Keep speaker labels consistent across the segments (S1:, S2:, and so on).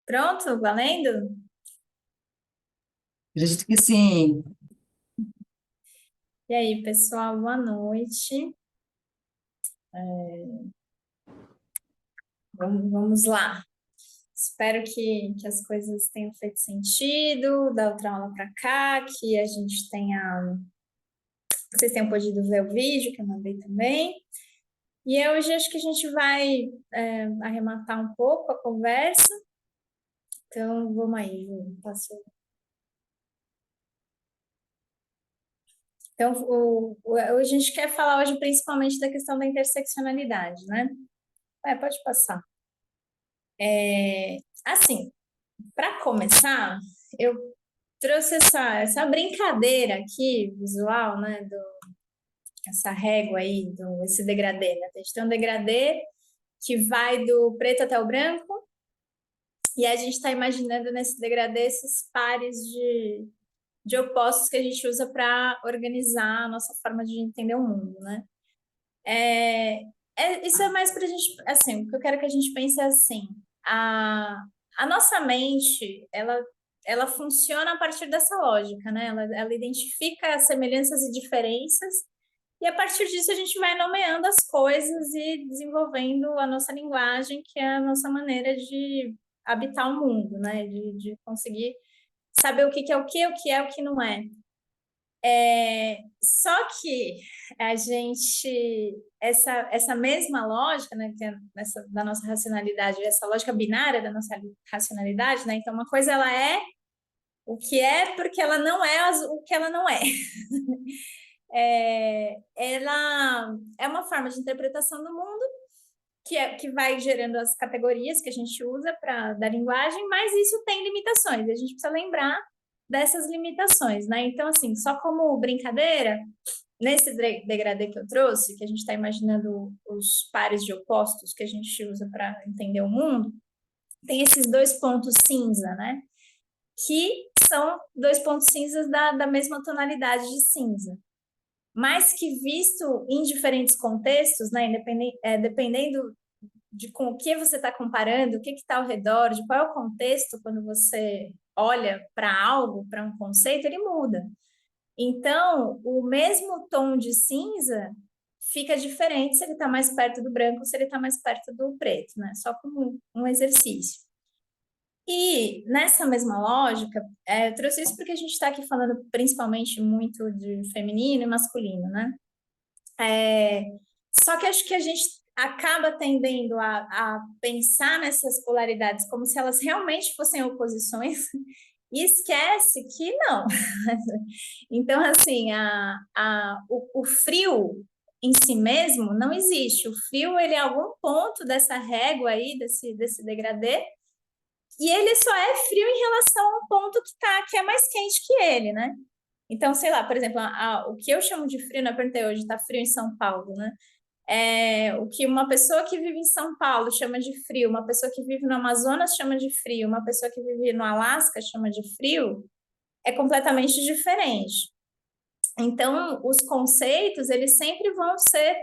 S1: Pronto, valendo?
S2: Acredito que sim.
S1: E aí, pessoal, boa noite. Vamos lá. Espero que as coisas tenham feito sentido da outra aula para cá, que a gente tenha, que vocês tenham podido ver o vídeo que eu mandei também. E hoje acho que a gente vai arrematar um pouco a conversa. Então, vamos aí, Ju, passo. Então, a gente quer falar hoje principalmente da questão da interseccionalidade, né? Pode passar. Assim, para começar, eu trouxe essa brincadeira aqui, visual, né? Essa régua aí, esse degradê, né? A gente tem um degradê que vai do preto até o branco, e a gente está imaginando nesse degradê esses pares de opostos que a gente usa para organizar a nossa forma de entender o mundo, né? É, isso é mais para a gente, assim, o que eu quero que a gente pense é assim, a, a nossa mente, ela funciona a partir dessa lógica, né? Ela identifica as semelhanças e diferenças, e a partir disso a gente vai nomeando as coisas e desenvolvendo a nossa linguagem, que é a nossa maneira de habitar o mundo, né? De conseguir saber o que é o que é o que não é. Só que a gente, essa mesma lógica, né, que é da nossa racionalidade, essa lógica binária da nossa racionalidade, né, então uma coisa ela é o que é porque ela não é o que ela não é. Ela é uma forma de interpretação do mundo que vai gerando as categorias que a gente usa para da linguagem, mas isso tem limitações, a gente precisa lembrar dessas limitações, né? Então, assim, só como brincadeira, nesse degradê que eu trouxe, que a gente está imaginando os pares de opostos que a gente usa para entender o mundo, tem esses dois pontos cinza, né? Que são dois pontos cinzas da mesma tonalidade de cinza. Mas que visto em diferentes contextos, né, dependendo de com o que você está comparando, o que está ao redor, de qual é o contexto quando você olha para algo, para um conceito, ele muda. Então, o mesmo tom de cinza fica diferente se ele está mais perto do branco ou se ele está mais perto do preto, né? Só como um exercício. E nessa mesma lógica, eu trouxe isso porque a gente está aqui falando principalmente muito de feminino e masculino, né? É, Só que acho que a gente acaba tendendo a pensar nessas polaridades como se elas realmente fossem oposições e esquece que não. Então, assim, o frio em si mesmo não existe. O frio, ele é algum ponto dessa régua aí, desse degradê, e ele só é frio em relação ao ponto que é mais quente que ele, né? Então, sei lá, por exemplo, o que eu chamo de frio, né? Eu perguntei hoje, tá frio em São Paulo, né? O que uma pessoa que vive em São Paulo chama de frio, uma pessoa que vive no Amazonas chama de frio, uma pessoa que vive no Alasca chama de frio, é completamente diferente. Então, os conceitos, eles sempre vão ser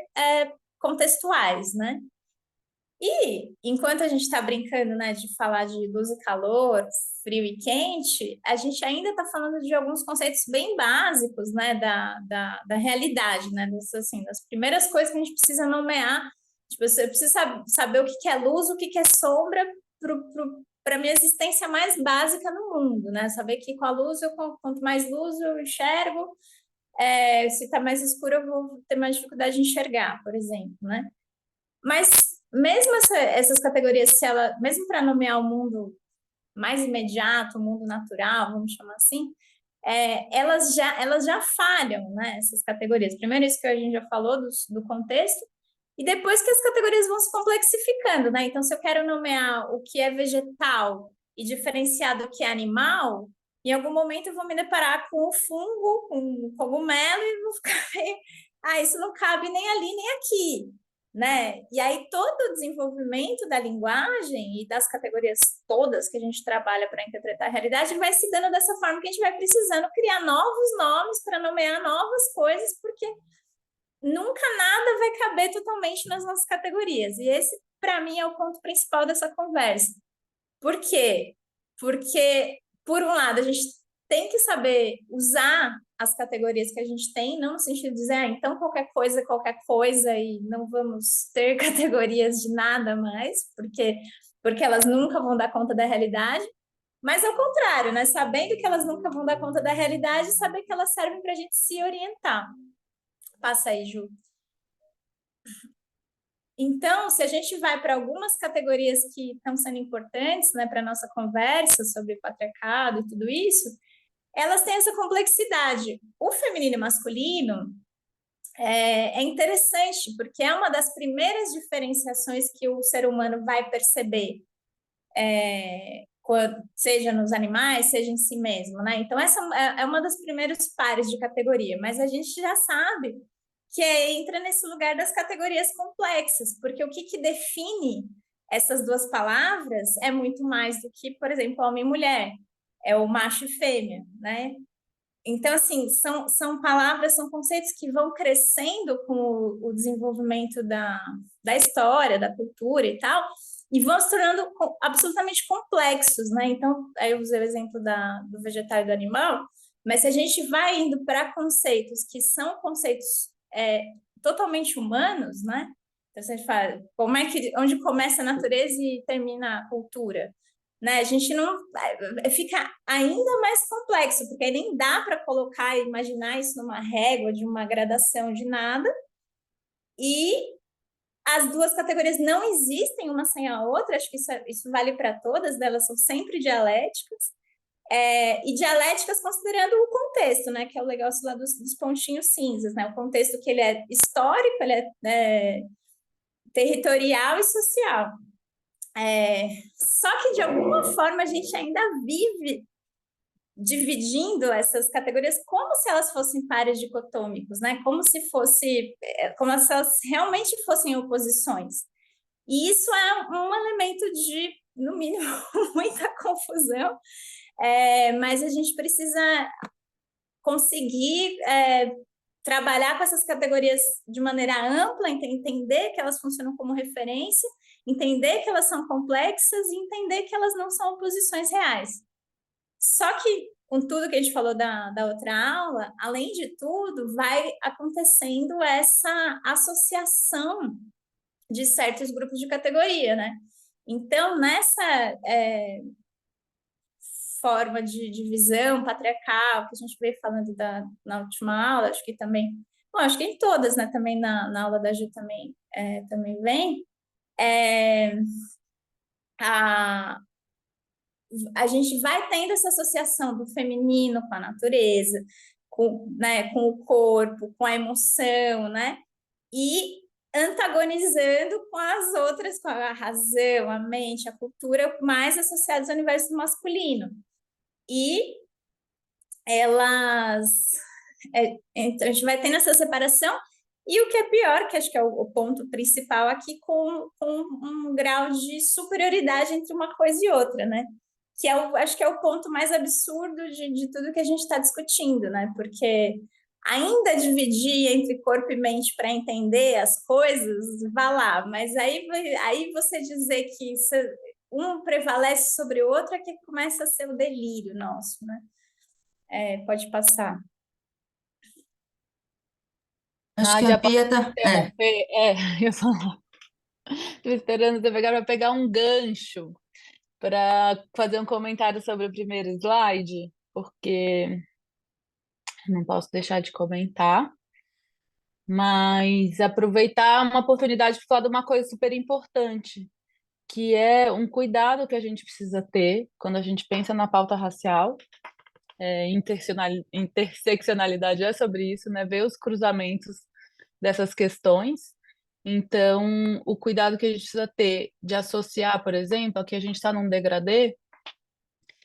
S1: contextuais, né? E enquanto a gente está brincando, né, de falar de luz e calor, frio e quente, a gente ainda está falando de alguns conceitos bem básicos, né, da realidade, né, assim, das primeiras coisas que a gente precisa nomear. Tipo, você precisa saber o que que é luz, o que que é sombra para a minha existência mais básica no mundo, né? Saber que com a luz, quanto mais luz eu enxergo, se está mais escuro eu vou ter mais dificuldade de enxergar, por exemplo, né? Mas mesmo essas categorias, se ela, mesmo para nomear o mundo mais imediato, o mundo natural, vamos chamar assim, elas já falham, né? Essas categorias. Primeiro, isso que a gente já falou do contexto, e depois que as categorias vão se complexificando, né? Então, se eu quero nomear o que é vegetal e diferenciar do que é animal, em algum momento eu vou me deparar com o fungo, com o cogumelo, e vou ficar meio, isso não cabe nem ali nem aqui, né? E aí todo o desenvolvimento da linguagem e das categorias todas que a gente trabalha para interpretar a realidade vai se dando dessa forma que a gente vai precisando criar novos nomes para nomear novas coisas, porque nunca nada vai caber totalmente nas nossas categorias. E esse, para mim, é o ponto principal dessa conversa. Por quê? Porque, por um lado, a gente tem que saber usar as categorias que a gente tem, não no sentido de dizer, então qualquer coisa, e não vamos ter categorias de nada mais, porque elas nunca vão dar conta da realidade. Mas ao contrário, né? Sabendo que elas nunca vão dar conta da realidade, saber que elas servem para a gente se orientar. Passa aí, Ju. Então, se a gente vai para algumas categorias que estão sendo importantes, né, para a nossa conversa sobre patriarcado e tudo isso, elas têm essa complexidade. O feminino e masculino é interessante, porque é uma das primeiras diferenciações que o ser humano vai perceber, seja nos animais, seja em si mesmo, né? Então, essa é uma das primeiros pares de categoria, mas a gente já sabe que entra nesse lugar das categorias complexas, porque o que define essas duas palavras é muito mais do que, por exemplo, homem e mulher, é o macho e fêmea, né? Então, assim, são palavras, são conceitos que vão crescendo com o desenvolvimento da história, da cultura e tal, e vão se tornando absolutamente complexos, né? Então, aí eu usei o exemplo do vegetal e do animal, mas se a gente vai indo para conceitos que são conceitos totalmente humanos, né? Então, se a gente fala, onde começa a natureza e termina a cultura? Né? A gente não fica ainda mais complexo, porque aí nem dá para colocar e imaginar isso numa régua de uma gradação de nada. E as duas categorias não existem uma sem a outra, acho que isso vale para todas, elas são sempre dialéticas. E dialéticas considerando o contexto, né? Que é o legal lá dos pontinhos cinzas, né? O contexto que ele é histórico, ele é territorial e social. Só que de alguma forma a gente ainda vive dividindo essas categorias como se elas fossem pares dicotômicos, né? Como se elas realmente fossem oposições. E isso é um elemento de, no mínimo, muita confusão, mas a gente precisa conseguir trabalhar com essas categorias de maneira ampla, entender que elas funcionam como referência, entender que elas são complexas e entender que elas não são oposições reais. Só que, com tudo que a gente falou da outra aula, além de tudo, vai acontecendo essa associação de certos grupos de categoria, né? Então, nessa forma de divisão patriarcal que a gente veio falando na última aula, acho que também, bom, acho que em todas, né? Também na aula da Ju também vem, a, a gente vai tendo essa associação do feminino com a natureza, com o corpo, com a emoção, né? E antagonizando com as outras, com a razão, a mente, a cultura, mais associadas ao universo masculino. E elas. Então, a gente vai tendo essa separação, e o que é pior, que acho que é o ponto principal aqui, com um grau de superioridade entre uma coisa e outra, né? Que acho que é o ponto mais absurdo de tudo que a gente está discutindo, né? Porque ainda dividir entre corpo e mente para entender as coisas, vá lá, mas aí você dizer que um prevalece sobre o outro é que começa a ser o delírio nosso, né? Pode passar.
S2: Acho que a
S3: Nádia, pode
S2: Bia tá.
S3: interromper? Eu estou esperando você pegar para pegar um gancho para fazer um comentário sobre o primeiro slide, porque não posso deixar de comentar, mas aproveitar uma oportunidade para falar de uma coisa super importante, que é um cuidado que a gente precisa ter quando a gente pensa na pauta racial. Interseccionalidade é sobre isso, né? Ver os cruzamentos dessas questões. Então, o cuidado que a gente precisa ter de associar, por exemplo, aqui a gente está num degradê,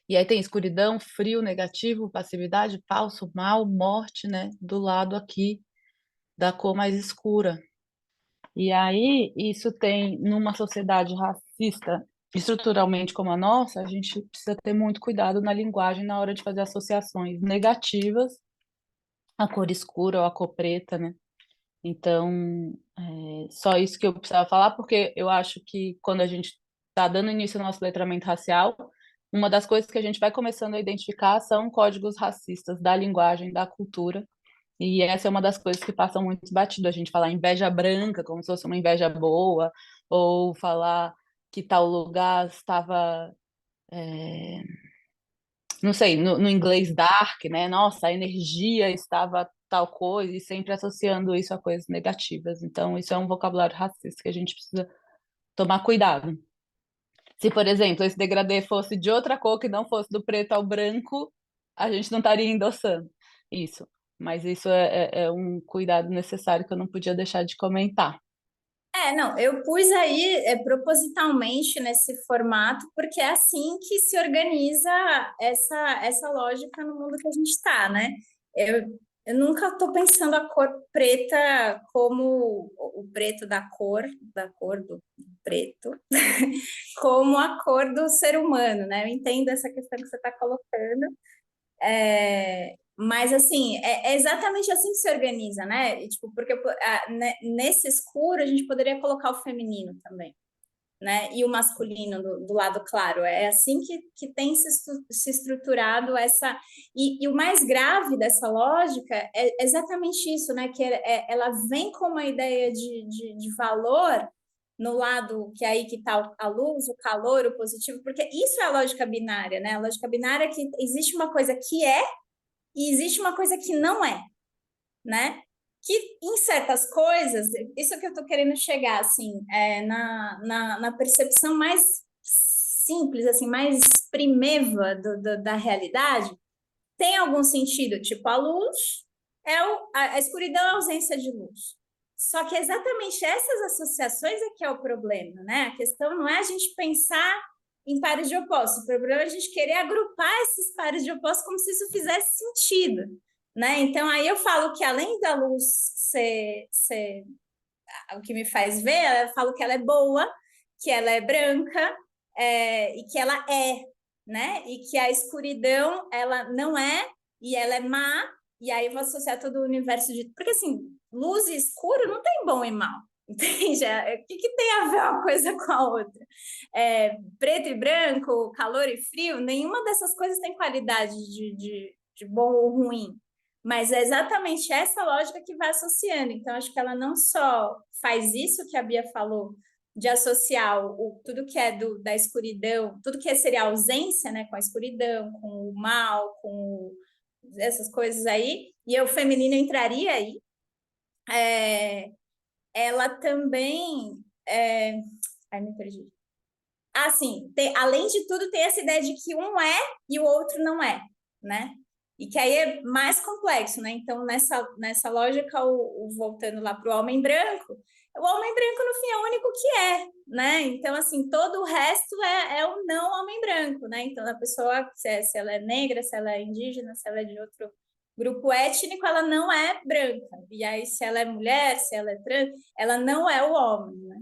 S3: e aí tem escuridão, frio, negativo, passividade, falso, mal, morte, né? Do lado aqui da cor mais escura. E aí, isso tem, numa sociedade racista, estruturalmente como a nossa, a gente precisa ter muito cuidado na linguagem na hora de fazer associações negativas à cor escura ou à cor preta, né? Então, só isso que eu precisava falar, porque eu acho que quando a gente está dando início ao nosso letramento racial, uma das coisas que a gente vai começando a identificar são códigos racistas da linguagem, da cultura, e essa é uma das coisas que passam muito batido, a gente falar inveja branca, como se fosse uma inveja boa, ou falar que tal lugar estava, não sei, no inglês dark, né? Nossa, a energia estava tal coisa, e sempre associando isso a coisas negativas. Então, isso é um vocabulário racista que a gente precisa tomar cuidado. Se, por exemplo, esse degradê fosse de outra cor que não fosse do preto ao branco, a gente não estaria endossando isso. Mas isso é um cuidado necessário que eu não podia deixar de comentar.
S1: Não, eu pus aí propositalmente nesse formato, porque é assim que se organiza essa lógica no mundo que a gente está, né? Eu nunca estou pensando a cor preta como o preto da cor do preto, como a cor do ser humano, né? Eu entendo essa questão que você está colocando. Mas assim, é exatamente assim que se organiza, né? E, tipo, porque nesse escuro a gente poderia colocar o feminino também, né? E o masculino do lado claro. É assim que tem se estruturado essa. E o mais grave dessa lógica é exatamente isso, né? Que ela vem com uma ideia de valor no lado que é aí que está a luz, o calor, o positivo, porque isso é a lógica binária, né? A lógica binária é que existe uma coisa que é e existe uma coisa que não é, né? Que em certas coisas, isso é que eu estou querendo chegar, assim, na percepção mais simples, assim, mais primeva da realidade, tem algum sentido, tipo, a luz a escuridão é a ausência de luz. Só que exatamente essas associações é que é o problema, né? A questão não é a gente pensar em pares de opostos, o problema é a gente querer agrupar esses pares de opostos como se isso fizesse sentido, né? Então aí eu falo que além da luz ser o que me faz ver, eu falo que ela é boa, que ela é branca, e que ela é, né? E que a escuridão, ela não é, e ela é má, e aí eu vou associar todo o universo de. Porque assim, luz e escuro não tem bom e mal. Entende? O que tem a ver uma coisa com a outra? Preto e branco, calor e frio, nenhuma dessas coisas tem qualidade de bom ou ruim. Mas é exatamente essa lógica que vai associando. Então, acho que ela não só faz isso que a Bia falou, de associar tudo que é da escuridão, tudo que seria a ausência, né, com a escuridão, com o mal, essas coisas aí, e o feminino entraria aí. Ela também. Ai, me perdi. Assim, além de tudo, tem essa ideia de que um é e o outro não é, né? E que aí é mais complexo, né? Então, nessa lógica, voltando lá para o homem branco no fim é o único que é, né? Então, assim, todo o resto é o não homem branco, né? Então, a pessoa, se ela é negra, se ela é indígena, se ela é de outro grupo étnico, ela não é branca. E aí, se ela é mulher, se ela é trans, ela não é o homem, né?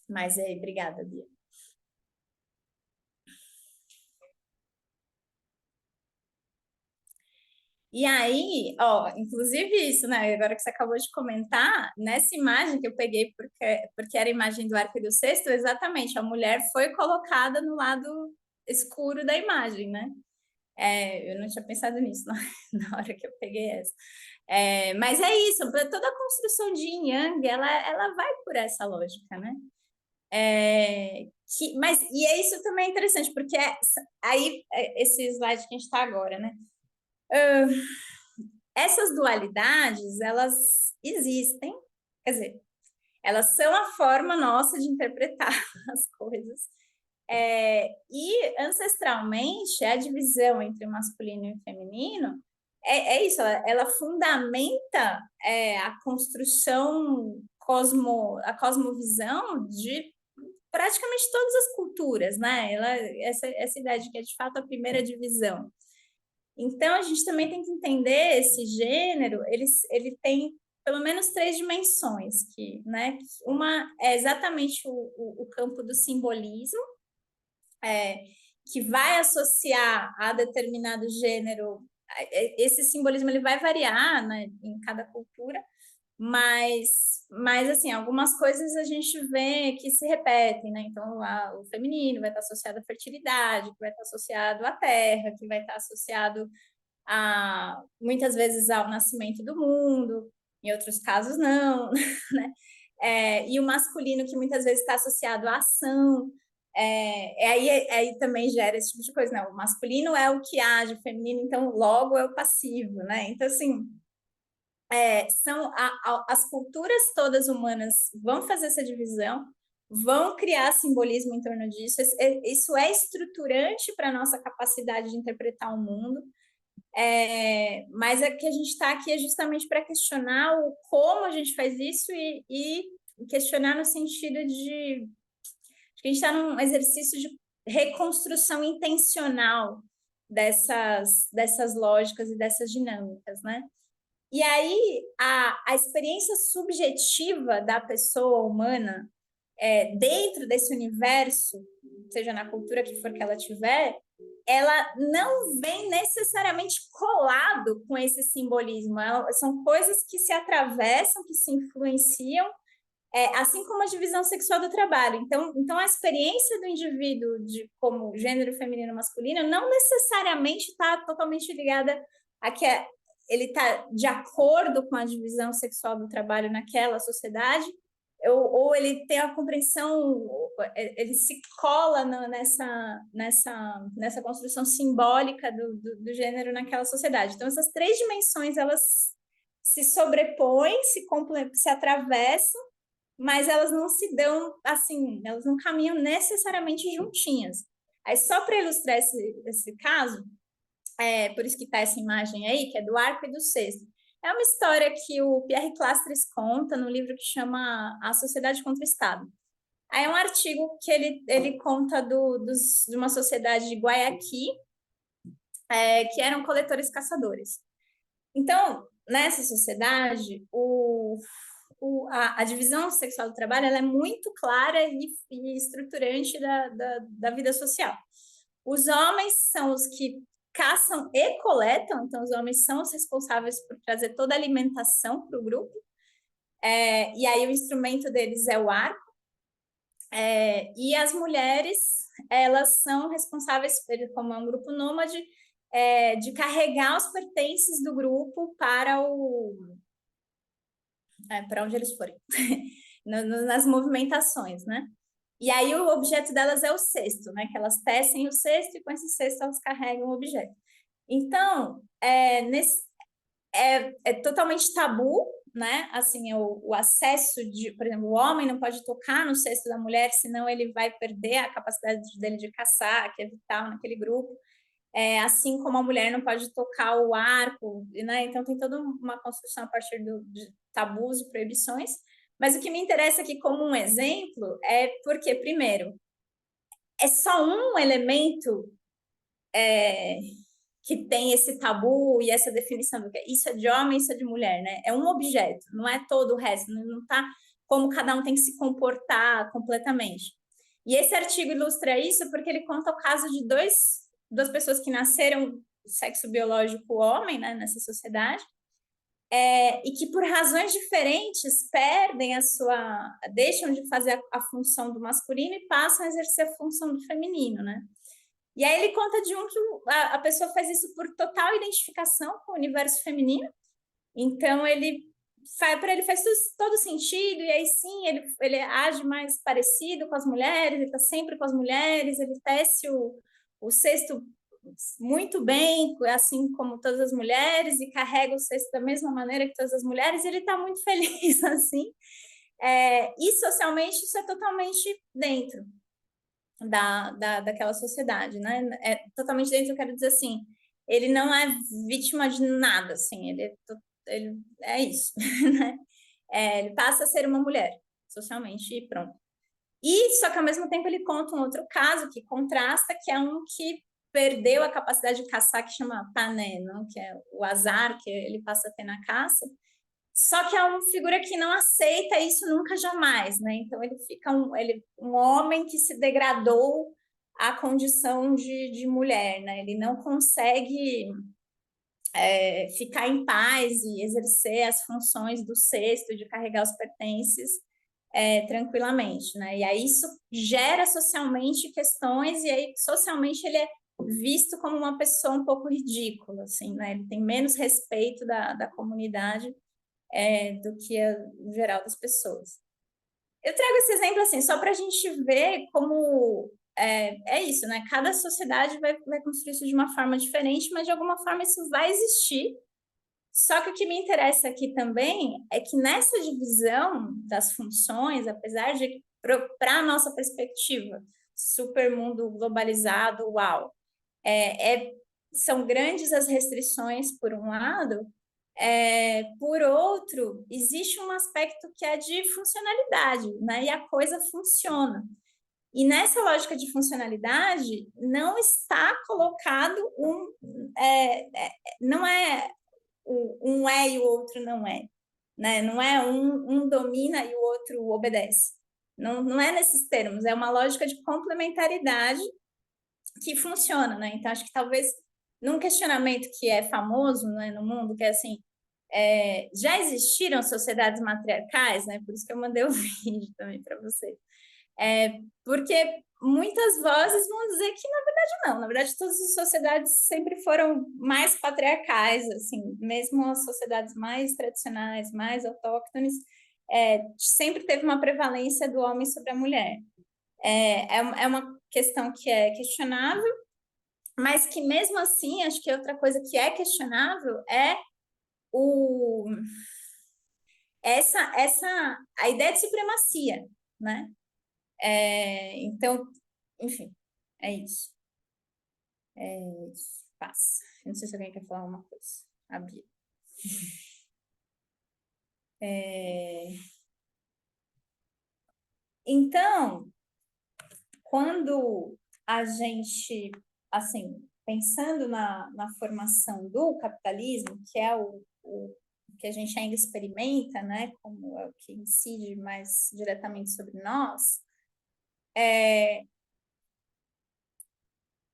S1: Mas aí, obrigada, Bia. E aí, ó, inclusive isso, né? Agora que você acabou de comentar, nessa imagem que eu peguei, porque era a imagem do arco e do cesto, exatamente, a mulher foi colocada no lado escuro da imagem, né? Eu não tinha pensado nisso na hora que eu peguei essa. Mas é isso, toda a construção de Yin Yang, ela vai por essa lógica, né? E é isso também interessante, porque aí, esse slide que a gente está agora, né? Essas dualidades, elas existem, quer dizer, elas são a forma nossa de interpretar as coisas. E ancestralmente, a divisão entre masculino e feminino é isso, ela fundamenta a construção, a cosmovisão de praticamente todas as culturas, né? Essa ideia de que é de fato a primeira divisão. Então, a gente também tem que entender esse gênero, ele tem pelo menos três dimensões, né? Uma é exatamente o campo do simbolismo, que vai associar a determinado gênero. Esse simbolismo ele vai variar, né, em cada cultura, Mas assim, algumas coisas a gente vê que se repetem, né? Então, o feminino vai estar associado à fertilidade, que vai estar associado à terra, que vai estar associado muitas vezes ao nascimento do mundo, em outros casos não, né? E o masculino que muitas vezes está associado à ação, aí também gera esse tipo de coisa, né? O masculino é o que age, o feminino, então logo é o passivo, né? Então, assim, as culturas todas humanas vão fazer essa divisão, vão criar simbolismo em torno disso, isso é estruturante para a nossa capacidade de interpretar o mundo, mas é que a gente está aqui justamente para questionar como a gente faz isso e questionar no sentido de que a gente está num exercício de reconstrução intencional dessas lógicas e dessas dinâmicas, né? E aí, a experiência subjetiva da pessoa humana dentro desse universo, seja na cultura que for que ela tiver, ela não vem necessariamente colado com esse simbolismo. São coisas que se atravessam, que se influenciam, assim como a divisão sexual do trabalho. Então, a experiência do indivíduo como gênero feminino e masculino não necessariamente está totalmente ligada a que ele está de acordo com a divisão sexual do trabalho naquela sociedade, ou ele tem a compreensão, ele se cola nessa construção simbólica do gênero naquela sociedade. Então, essas três dimensões, elas se sobrepõem, se atravessam, mas elas não se dão assim, elas não caminham necessariamente juntinhas. Aí, só para ilustrar esse caso, por isso que está essa imagem aí, que é do arco e do cesto. É uma história que o Pierre Clastres conta no livro que chama A Sociedade contra o Estado. Aí é um artigo que ele conta de uma sociedade de Guayaquil, que eram coletores-caçadores. Então, nessa sociedade, a divisão sexual do trabalho ela é muito clara e estruturante da vida social. Os homens são os que caçam e coletam, então os homens são os responsáveis por trazer toda a alimentação para o grupo, e aí o instrumento deles é o arco, e as mulheres, elas são responsáveis, como é um grupo nômade, de carregar os pertences do grupo para onde eles forem, nas movimentações, né? E aí o objeto delas é o cesto, né? Que elas tecem o cesto e com esse cesto elas carregam o objeto. Então, é totalmente tabu, né? Assim, o acesso por exemplo, o homem não pode tocar no cesto da mulher, senão ele vai perder a capacidade dele de caçar, que é vital naquele grupo. Assim como a mulher não pode tocar o arco, né? Então tem toda uma construção a partir de tabus e proibições. Mas o que me interessa aqui como um exemplo é porque, primeiro, é só um elemento que tem esse tabu e essa definição do que isso é de homem, isso é de mulher, né? É um objeto, não é todo o resto, não está como cada um tem que se comportar completamente. E esse artigo ilustra isso porque ele conta o caso de duas pessoas que nasceram sexo biológico homem, né, nessa sociedade, e que por razões diferentes deixam de fazer a função do masculino e passam a exercer a função do feminino, né? E aí ele conta de um que a pessoa faz isso por total identificação com o universo feminino, então para ele faz todo sentido, e aí sim, ele age mais parecido com as mulheres, ele está sempre com as mulheres, ele tece o cesto muito bem, assim como todas as mulheres, e carrega o cesto da mesma maneira que todas as mulheres, e ele está muito feliz assim. E socialmente isso é totalmente dentro daquela sociedade, né? Totalmente dentro, eu quero dizer assim, ele não é vítima de nada, assim, ele é isso, né? Ele passa a ser uma mulher, socialmente, e pronto. Só que ao mesmo tempo ele conta um outro caso que contrasta, que é um que perdeu a capacidade de caçar, que chama pané, não? Que é o azar que ele passa a ter na caça. Só que é uma figura que não aceita isso nunca jamais, né? Então ele fica um homem que se degradou à condição de mulher, né? Ele não consegue ficar em paz e exercer as funções do cesto, de carregar os pertences tranquilamente, né? E aí isso gera socialmente questões, e aí socialmente ele é visto como uma pessoa um pouco ridícula, assim, né? Ele tem menos respeito da comunidade do que o geral das pessoas. Eu trago esse exemplo assim, só para a gente ver como isso, né? Cada sociedade vai construir isso de uma forma diferente, mas de alguma forma isso vai existir. Só que o que me interessa aqui também é que nessa divisão das funções, apesar de, para a nossa perspectiva, super mundo globalizado, uau, são grandes as restrições por um lado, por outro, existe um aspecto que é de funcionalidade, né? E a coisa funciona. E nessa lógica de funcionalidade, não está colocado não é um é e o outro não é, né? Não é um domina e o outro obedece. Não é nesses termos, é uma lógica de complementaridade que funciona, né? Então, acho que talvez num questionamento que é famoso, né, no mundo, que é assim, já existiram sociedades matriarcais, né? Por isso que eu mandei o vídeo também para você. Porque muitas vozes vão dizer que, na verdade, não. Na verdade, todas as sociedades sempre foram mais patriarcais, assim, mesmo as sociedades mais tradicionais, mais autóctones, sempre teve uma prevalência do homem sobre a mulher. É uma questão que é questionável, mas que mesmo assim, acho que outra coisa que é questionável é o, a ideia de supremacia, né? Então, enfim, é isso. Passa. Não sei se alguém quer falar alguma coisa. A Bia. Então, quando a gente, assim, pensando na formação do capitalismo, que é o que a gente ainda experimenta, né, como é o que incide mais diretamente sobre nós,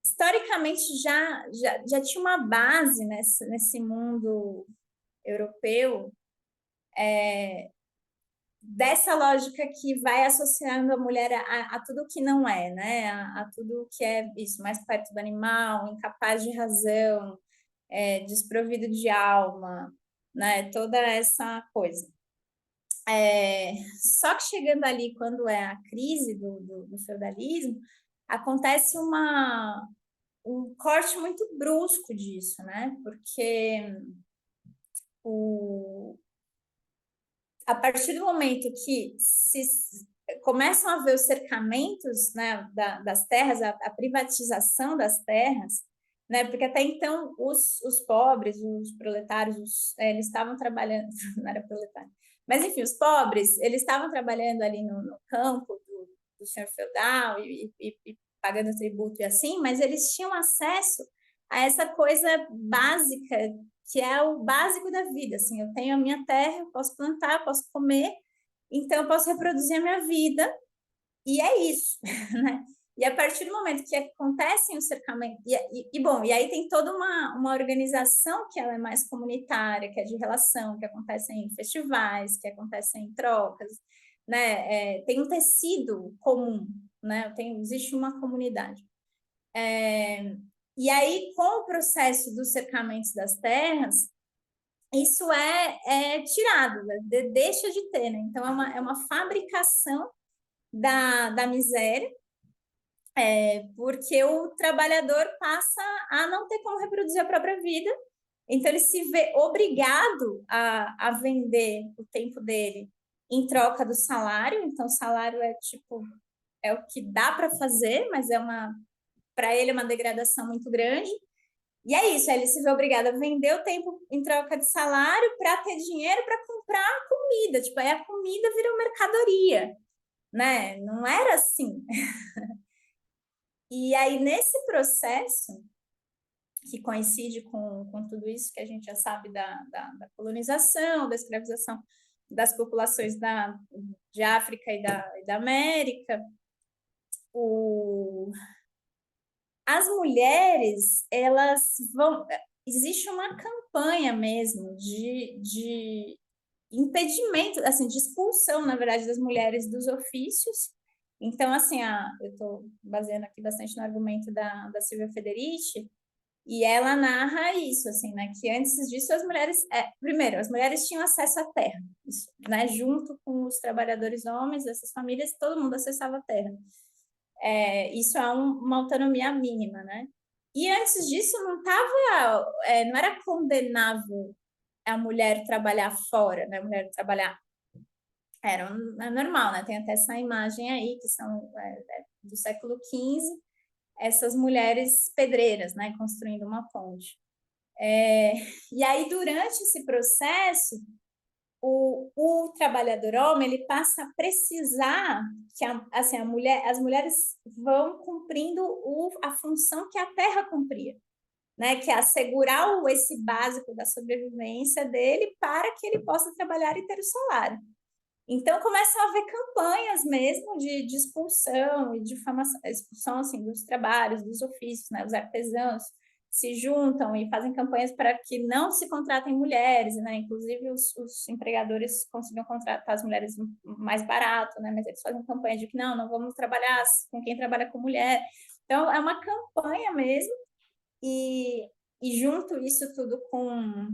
S1: historicamente já tinha uma base nesse mundo europeu dessa lógica que vai associando a mulher a tudo que não é, né? A tudo que é isso, mais perto do animal, incapaz de razão, desprovido de alma, né? Toda essa coisa. Só que chegando ali, quando é a crise do feudalismo, acontece um corte muito brusco disso, né? Porque a partir do momento que começam a haver os cercamentos, né, das terras, a privatização das terras, né, porque até então os pobres, os proletários, eles estavam trabalhando, não era proletário, mas enfim, os pobres, eles estavam trabalhando ali no campo do senhor feudal e pagando tributo e assim, mas eles tinham acesso a essa coisa básica que é o básico da vida, assim, eu tenho a minha terra, eu posso plantar, posso comer, então eu posso reproduzir a minha vida, e é isso, né? E a partir do momento que acontecem os cercamentos, bom, e aí tem toda uma organização que ela é mais comunitária, que é de relação, que acontece em festivais, que acontece em trocas, né? Tem um tecido comum, né? Existe uma comunidade. E aí, com o processo dos cercamentos das terras, isso é tirado, né? Deixa de ter, né? Então, é uma fabricação da miséria, porque o trabalhador passa a não ter como reproduzir a própria vida, então ele se vê obrigado a vender o tempo dele em troca do salário, então o salário é o que dá para fazer, mas para ele é uma degradação muito grande. E é isso, ele se vê obrigado a vender o tempo em troca de salário para ter dinheiro para comprar comida. Tipo, aí a comida virou mercadoria, né? Não era assim. E aí, nesse processo, que coincide com tudo isso que a gente já sabe da colonização, da escravização das populações de África e da América, as mulheres, elas vão... existe uma campanha mesmo de impedimento, assim, de expulsão, na verdade, das mulheres dos ofícios. Então, assim, eu estou baseando aqui bastante no argumento da Silvia Federici, e ela narra isso, assim, né, que antes disso as mulheres, primeiro, as mulheres tinham acesso à terra, isso, né, junto com os trabalhadores homens dessas famílias, todo mundo acessava a terra. Isso é uma autonomia mínima, né? E antes disso não era condenável a mulher trabalhar fora, né? A mulher trabalhar é normal, né? Tem até essa imagem aí que são do século XV, essas mulheres pedreiras, né? Construindo uma ponte. E aí durante esse processo o trabalhador homem ele passa a precisar que assim, as mulheres vão cumprindo a função que a terra cumpria, né? Que é assegurar esse básico da sobrevivência dele para que ele possa trabalhar e ter o salário. Então começam a haver campanhas mesmo de expulsão e difamação, expulsão assim, dos trabalhos, dos ofícios, né? Os artesãos se juntam e fazem campanhas para que não se contratem mulheres, né? Inclusive os empregadores conseguiam contratar as mulheres mais barato, né? Mas eles fazem campanha de que não vamos trabalhar com quem trabalha com mulher. Então é uma campanha mesmo e junto isso tudo com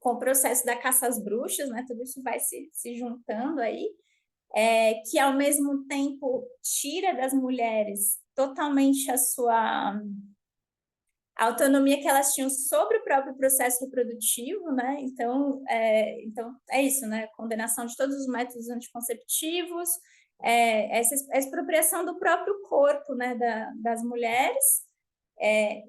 S1: o processo da caça às bruxas, né? Tudo isso vai se juntando aí, que ao mesmo tempo tira das mulheres totalmente a sua a autonomia que elas tinham sobre o próprio processo reprodutivo, né? Então é isso, né? Condenação de todos os métodos anticonceptivos, essa expropriação do próprio corpo, né? Das mulheres,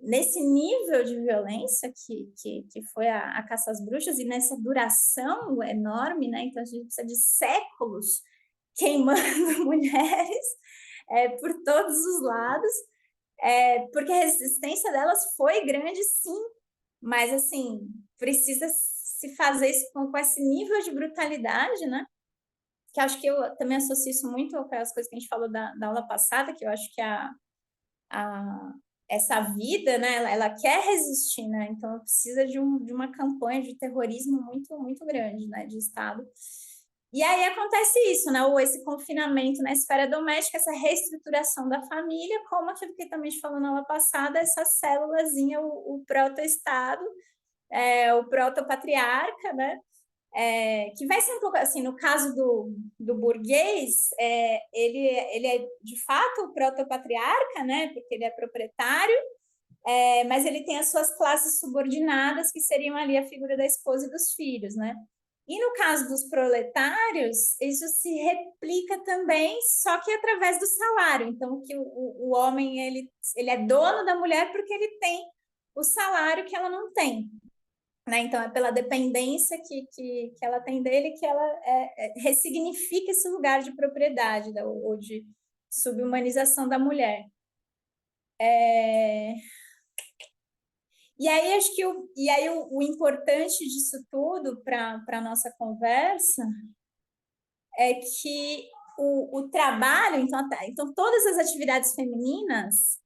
S1: nesse nível de violência que foi a caça às bruxas e nessa duração enorme, né? Então a gente precisa de séculos queimando mulheres por todos os lados. Porque a resistência delas foi grande, sim, mas assim, precisa se fazer isso com esse nível de brutalidade, né? Que acho que eu também associo isso muito com as coisas que a gente falou da aula passada, que eu acho que essa vida, né, ela quer resistir, né? Então precisa de uma campanha de terrorismo muito, muito grande, né, de Estado. E aí acontece isso, né? Ou esse confinamento na esfera doméstica, essa reestruturação da família, como aquilo que também te falou na aula passada, essa célulazinha, o proto-estado, o proto-patriarca, né? Que vai ser um pouco assim, no caso do burguês, ele é de fato o proto-patriarca, né? Porque ele é proprietário, mas ele tem as suas classes subordinadas, que seriam ali a figura da esposa e dos filhos, né? E no caso dos proletários, isso se replica também, só que através do salário. Então, que o homem ele é dono da mulher porque ele tem o salário que ela não tem. Né? Então, é pela dependência que ela tem dele que ela ressignifica esse lugar de propriedade ou de subhumanização da mulher. E aí, acho que o importante disso tudo para a nossa conversa é que o trabalho, então todas as atividades femininas,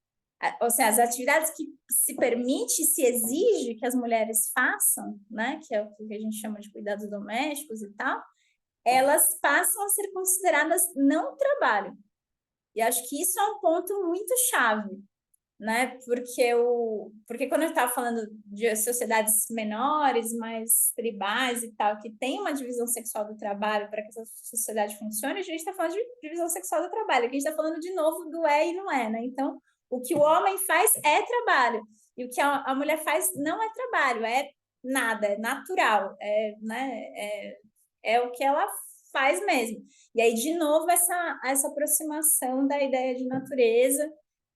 S1: ou seja, as atividades que se permite, se exige que as mulheres façam, né, que é o que a gente chama de cuidados domésticos e tal, elas passam a ser consideradas não trabalho. E acho que isso é um ponto muito chave, né? Porque quando eu estava falando de sociedades menores, mais tribais e tal, que tem uma divisão sexual do trabalho para que essa sociedade funcione, a gente está falando de divisão sexual do trabalho, aqui a gente está falando de novo do e não é, né? Então, o que o homem faz é trabalho, e o que a mulher faz não é trabalho, é nada, é natural, né? É o que ela faz mesmo. E aí, de novo, essa aproximação da ideia de natureza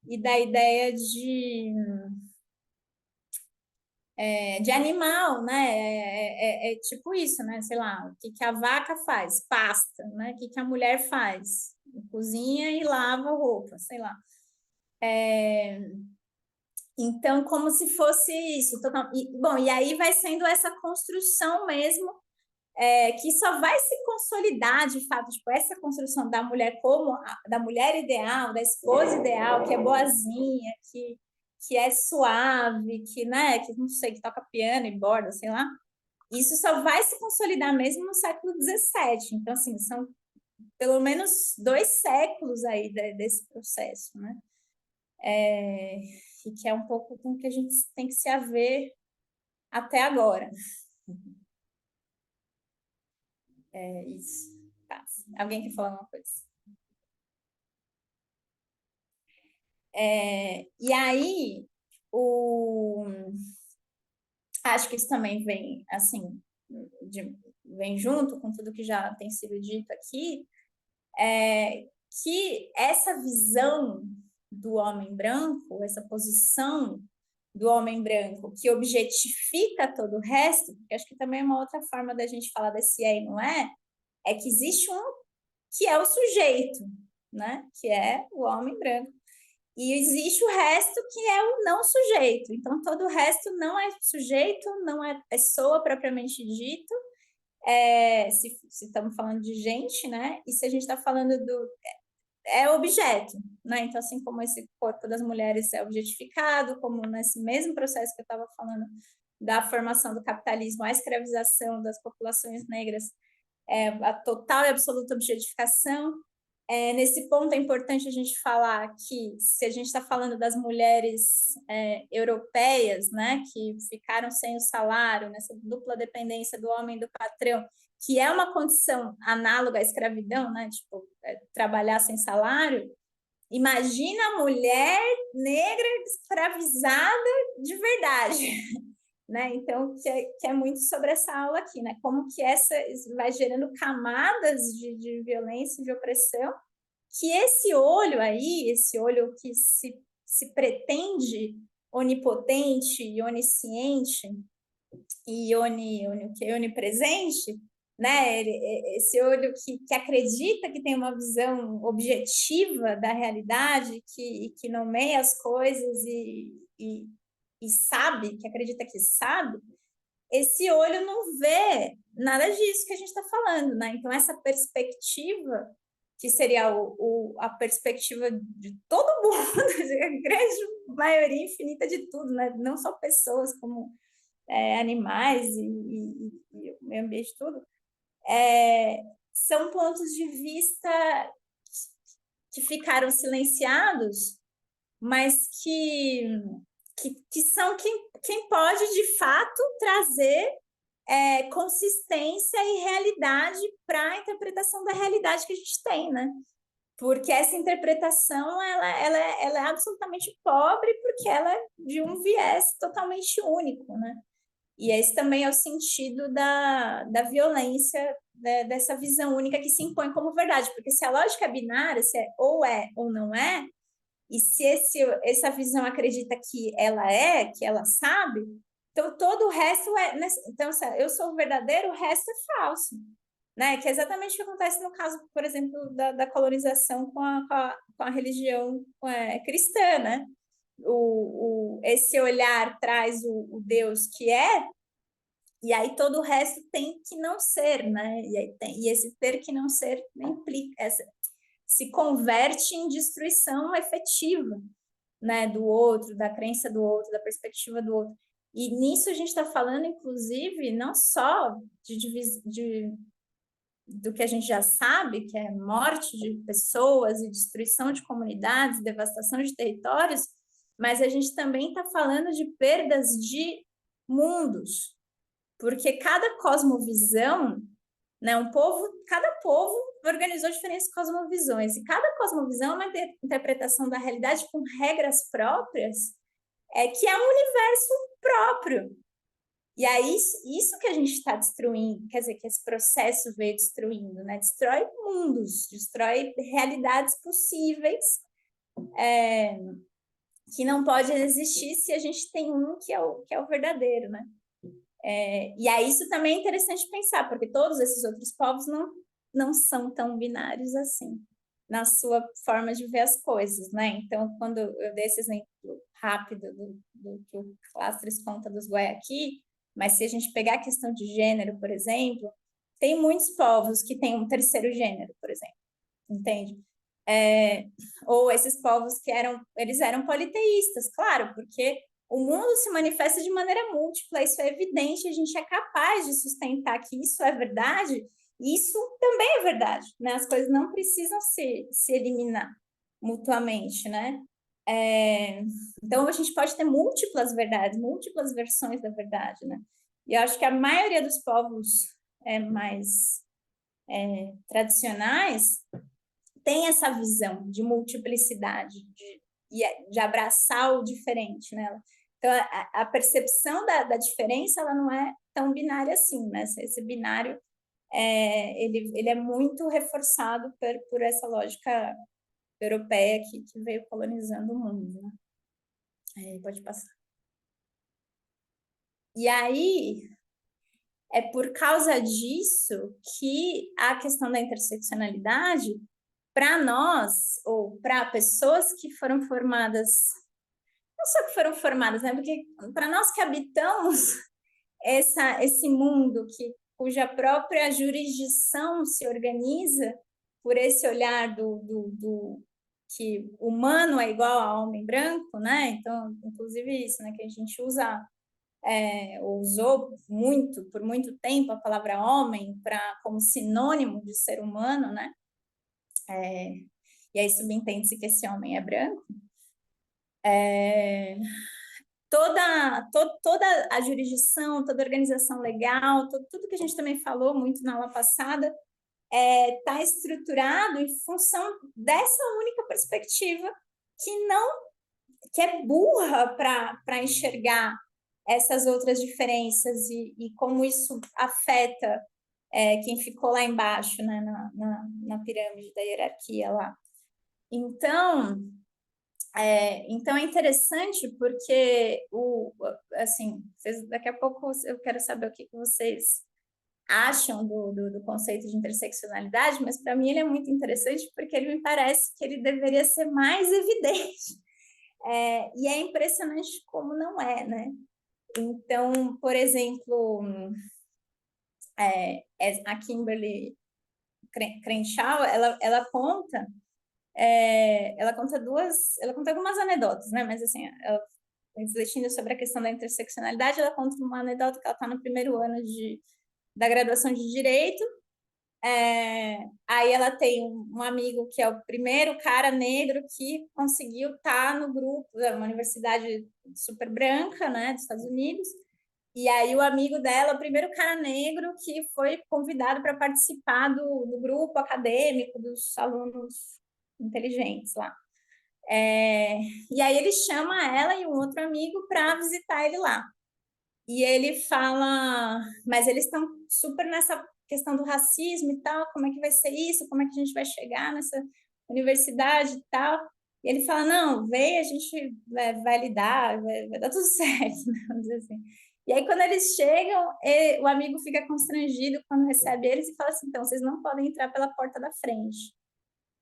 S1: e da ideia de animal, né? Tipo isso, né? Sei lá, o que a vaca faz? Pasta, né? O que a mulher faz? Cozinha e lava roupa, sei lá. Então, como se fosse isso. Bom, e aí vai sendo essa construção mesmo, que só vai se consolidar, de fato, tipo, essa construção da mulher como da mulher ideal, da esposa ideal, que é boazinha, que é suave, que, né, que não sei, que toca piano e borda, sei lá, isso só vai se consolidar mesmo no século XVII. Então, assim, são pelo menos 2 séculos aí desse processo, né? E que é um pouco com o que a gente tem que se haver até agora. É isso. Tá. Alguém quer falar uma coisa? E aí, acho que isso também vem, assim, vem junto com tudo que já tem sido dito aqui, que essa visão do homem branco, essa posição do homem branco que objetifica todo o resto, porque acho que também é uma outra forma da gente falar desse é e não é que existe um que é o sujeito, né? Que é o homem branco. E existe o resto que é o não sujeito. Então, todo o resto não é sujeito, não é pessoa propriamente dito, se estamos falando de gente, né? E se a gente está falando do objeto, né? Então, assim como esse corpo das mulheres é objetificado, como nesse mesmo processo que eu estava falando da formação do capitalismo, a escravização das populações negras, a total e absoluta objetificação. Nesse ponto é importante a gente falar que se a gente está falando das mulheres europeias, né, que ficaram sem o salário, nessa dupla dependência do homem e do patrão, que é uma condição análoga à escravidão, né, tipo, trabalhar sem salário, imagina a mulher negra escravizada de verdade, né? Então, que é muito sobre essa aula aqui, né? Como que essa vai gerando camadas de violência, de opressão, que esse olho aí, esse olho que se pretende onipotente e onisciente e onipresente, né? Esse olho que acredita que tem uma visão objetiva da realidade, que nomeia as coisas e sabe, que acredita que sabe, esse olho não vê nada disso que a gente está falando, né? Então, essa perspectiva, que seria a perspectiva de todo mundo, a grande maioria infinita de tudo, né? Não só pessoas, como animais e o meio ambiente, tudo, são pontos de vista que ficaram silenciados, mas que são quem pode, de fato, trazer consistência e realidade para a interpretação da realidade que a gente tem, né? Porque essa interpretação ela é absolutamente pobre porque ela é de um viés totalmente único, né? E esse também é o sentido da violência, dessa visão única que se impõe como verdade, porque se a lógica é binária, se é ou não é, e se essa visão acredita que ela sabe, então todo o resto é. Então, se eu sou o verdadeiro, o resto é falso. Né? Que é exatamente o que acontece no caso, por exemplo, da colonização com a religião cristã, né? Esse olhar traz o Deus que é, e aí todo o resto tem que não ser, né? E esse ter que não ser implica, se converte em destruição efetiva, né? Do outro, da crença do outro, da perspectiva do outro. E nisso a gente está falando, inclusive, não só do que a gente já sabe, que é morte de pessoas e destruição de comunidades, devastação de territórios, mas a gente também está falando de perdas de mundos, porque cada cosmovisão, né, cada povo organizou diferentes cosmovisões, e cada cosmovisão é uma interpretação da realidade com regras próprias, que é um universo próprio. E aí, isso que a gente está destruindo, quer dizer, que esse processo veio destruindo, né? Destrói mundos, destrói realidades possíveis, que não pode existir se a gente tem um que é o verdadeiro, né? E aí isso também é interessante pensar, porque todos esses outros povos não são tão binários assim, na sua forma de ver as coisas, né? Então, quando eu dei esse exemplo rápido do que o Clastres conta dos Guayaqui, mas se a gente pegar a questão de gênero, por exemplo, tem muitos povos que têm um terceiro gênero, por exemplo, entende? Ou esses povos eles eram politeístas, claro, porque o mundo se manifesta de maneira múltipla, isso é evidente, a gente é capaz de sustentar que isso é verdade, e isso também é verdade, né? As coisas não precisam se eliminar mutuamente, né? Então, a gente pode ter múltiplas verdades, múltiplas versões da verdade, né? E eu acho que a maioria dos povos mais tradicionais tem essa visão de multiplicidade, de abraçar o diferente, né? Então, a percepção da diferença, ela não é tão binária assim, né? Esse binário, ele é muito reforçado por essa lógica europeia que veio colonizando o mundo, né? Pode passar. E aí, é por causa disso que a questão da interseccionalidade, para nós, ou para pessoas que foram formadas, não só que foram formadas, né? Porque para nós que habitamos esse mundo cuja própria jurisdição se organiza por esse olhar do que humano é igual a homem branco, né? Então, inclusive isso, né? Que a gente usou por muito tempo a palavra homem como sinônimo de ser humano, né? E aí subentende-se que esse homem é branco. Toda a jurisdição, toda a organização legal, tudo que a gente também falou muito na aula passada, está estruturado em função dessa única perspectiva que é burra para enxergar essas outras diferenças e como isso afeta quem ficou lá embaixo, né, na pirâmide da hierarquia lá. Então é interessante porque assim, daqui a pouco eu quero saber o que vocês acham do conceito de interseccionalidade, mas para mim ele é muito interessante porque ele me parece que ele deveria ser mais evidente. E é impressionante como não é, né? Então, por exemplo, a Kimberly Crenshaw, ela conta algumas anedotas, né? Mas assim, refletindo sobre a questão da interseccionalidade, ela conta uma anedota que ela está no primeiro ano da graduação de Direito. Aí ela tem um amigo que é o primeiro cara negro que conseguiu estar no grupo, uma universidade super branca, né, dos Estados Unidos. E aí o amigo dela, o primeiro cara negro que foi convidado para participar do grupo acadêmico dos alunos inteligentes lá. E aí ele chama ela e um outro amigo para visitar ele lá. E ele fala, mas eles estão super nessa questão do racismo e tal, como é que vai ser isso, como é que a gente vai chegar nessa universidade e tal. E ele fala, não, vem, a gente vai lidar, vai dar tudo certo, né? Vamos dizer assim. E aí, quando eles chegam, o amigo fica constrangido quando recebe eles e fala assim, então, vocês não podem entrar pela porta da frente.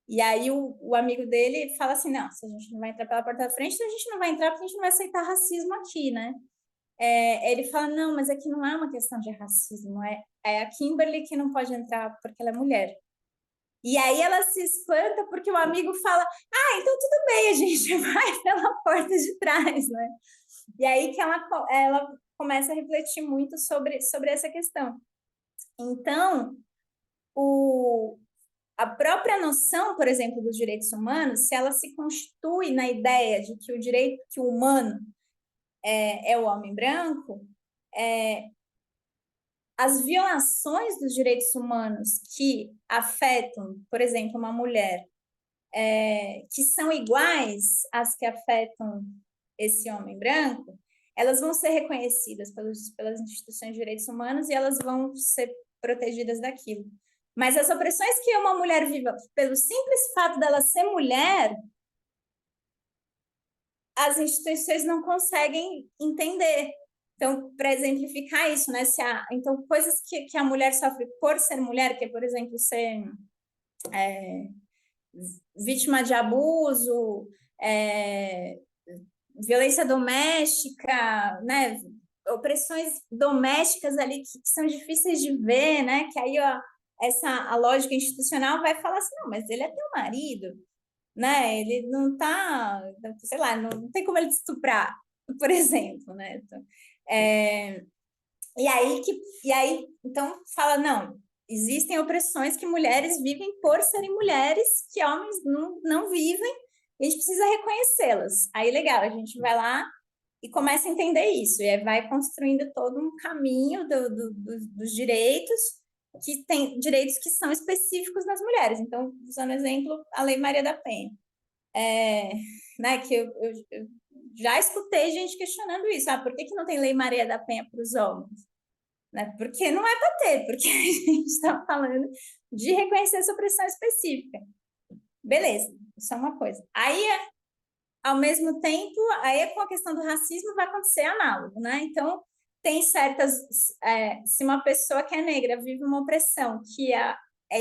S1: E aí o amigo dele fala assim, não, se a gente não vai entrar pela porta da frente, então a gente não vai entrar porque a gente não vai aceitar racismo aqui, né? Ele fala, não, mas aqui não é uma questão de racismo, é a Kimberly que não pode entrar porque ela é mulher. E aí ela se espanta porque o amigo fala, então tudo bem, a gente vai pela porta de trás, né? E aí que ela começa a refletir muito sobre essa questão. Então, a própria noção, por exemplo, dos direitos humanos, se ela se constitui na ideia de que o humano é o homem branco, as violações dos direitos humanos que afetam, por exemplo, uma mulher, que são iguais às que afetam esse homem branco, elas vão ser reconhecidas pelas instituições de direitos humanos e elas vão ser protegidas daquilo. Mas as opressões que uma mulher vive pelo simples fato dela ser mulher, as instituições não conseguem entender. Então, para exemplificar isso, né? Então, coisas que a mulher sofre por ser mulher, que é, por exemplo, ser vítima de abuso, violência doméstica, né? Opressões domésticas ali que são difíceis de ver, né? Que aí a lógica institucional vai falar assim, não, mas ele é teu marido, né? Ele não tá, sei lá, não tem como ele te estuprar, por exemplo, né? Então, é, e aí, então, fala, não, existem opressões que mulheres vivem por serem mulheres, que homens não vivem, e a gente precisa reconhecê-las. Aí, legal, a gente vai lá e começa a entender isso, e aí vai construindo todo um caminho dos direitos, que tem direitos que são específicos nas mulheres. Então, usando exemplo, a Lei Maria da Penha, né, que eu já escutei gente questionando isso, por que não tem Lei Maria da Penha para os homens? Né? Porque não é para ter, porque a gente está falando de reconhecer essa opressão específica. Beleza, isso é uma coisa. Aí, ao mesmo tempo, aí com a questão do racismo vai acontecer análogo, né? Então, tem certas. Se uma pessoa que é negra vive uma opressão que é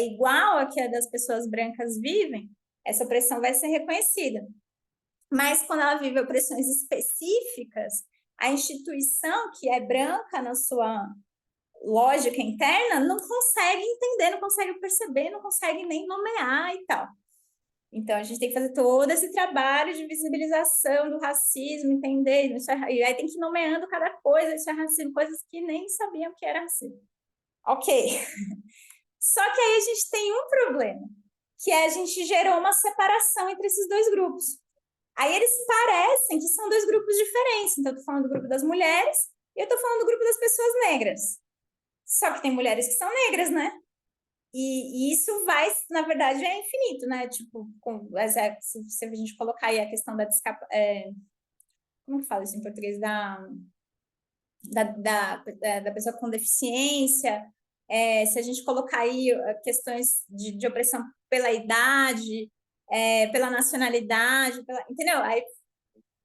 S1: igual a que a das pessoas brancas vivem, essa opressão vai ser reconhecida. Mas quando ela vive opressões específicas, a instituição que é branca na sua lógica interna não consegue entender, não consegue perceber, não consegue nem nomear e tal. Então, a gente tem que fazer todo esse trabalho de visibilização do racismo, entender, isso e aí tem que ir nomeando cada coisa, isso é racismo, coisas que nem sabiam que era racismo. Ok. Só que aí a gente tem um problema, que é a gente gerou uma separação entre esses dois grupos. Aí eles parecem que são dois grupos diferentes. Então, eu estou falando do grupo das mulheres e eu estou falando do grupo das pessoas negras. Só que tem mulheres que são negras, né? E isso vai, na verdade, é infinito, né? Tipo, se a gente colocar aí a questão da como que fala isso em português? Da pessoa com deficiência, se a gente colocar aí questões de opressão pela idade, pela nacionalidade, entendeu? Aí,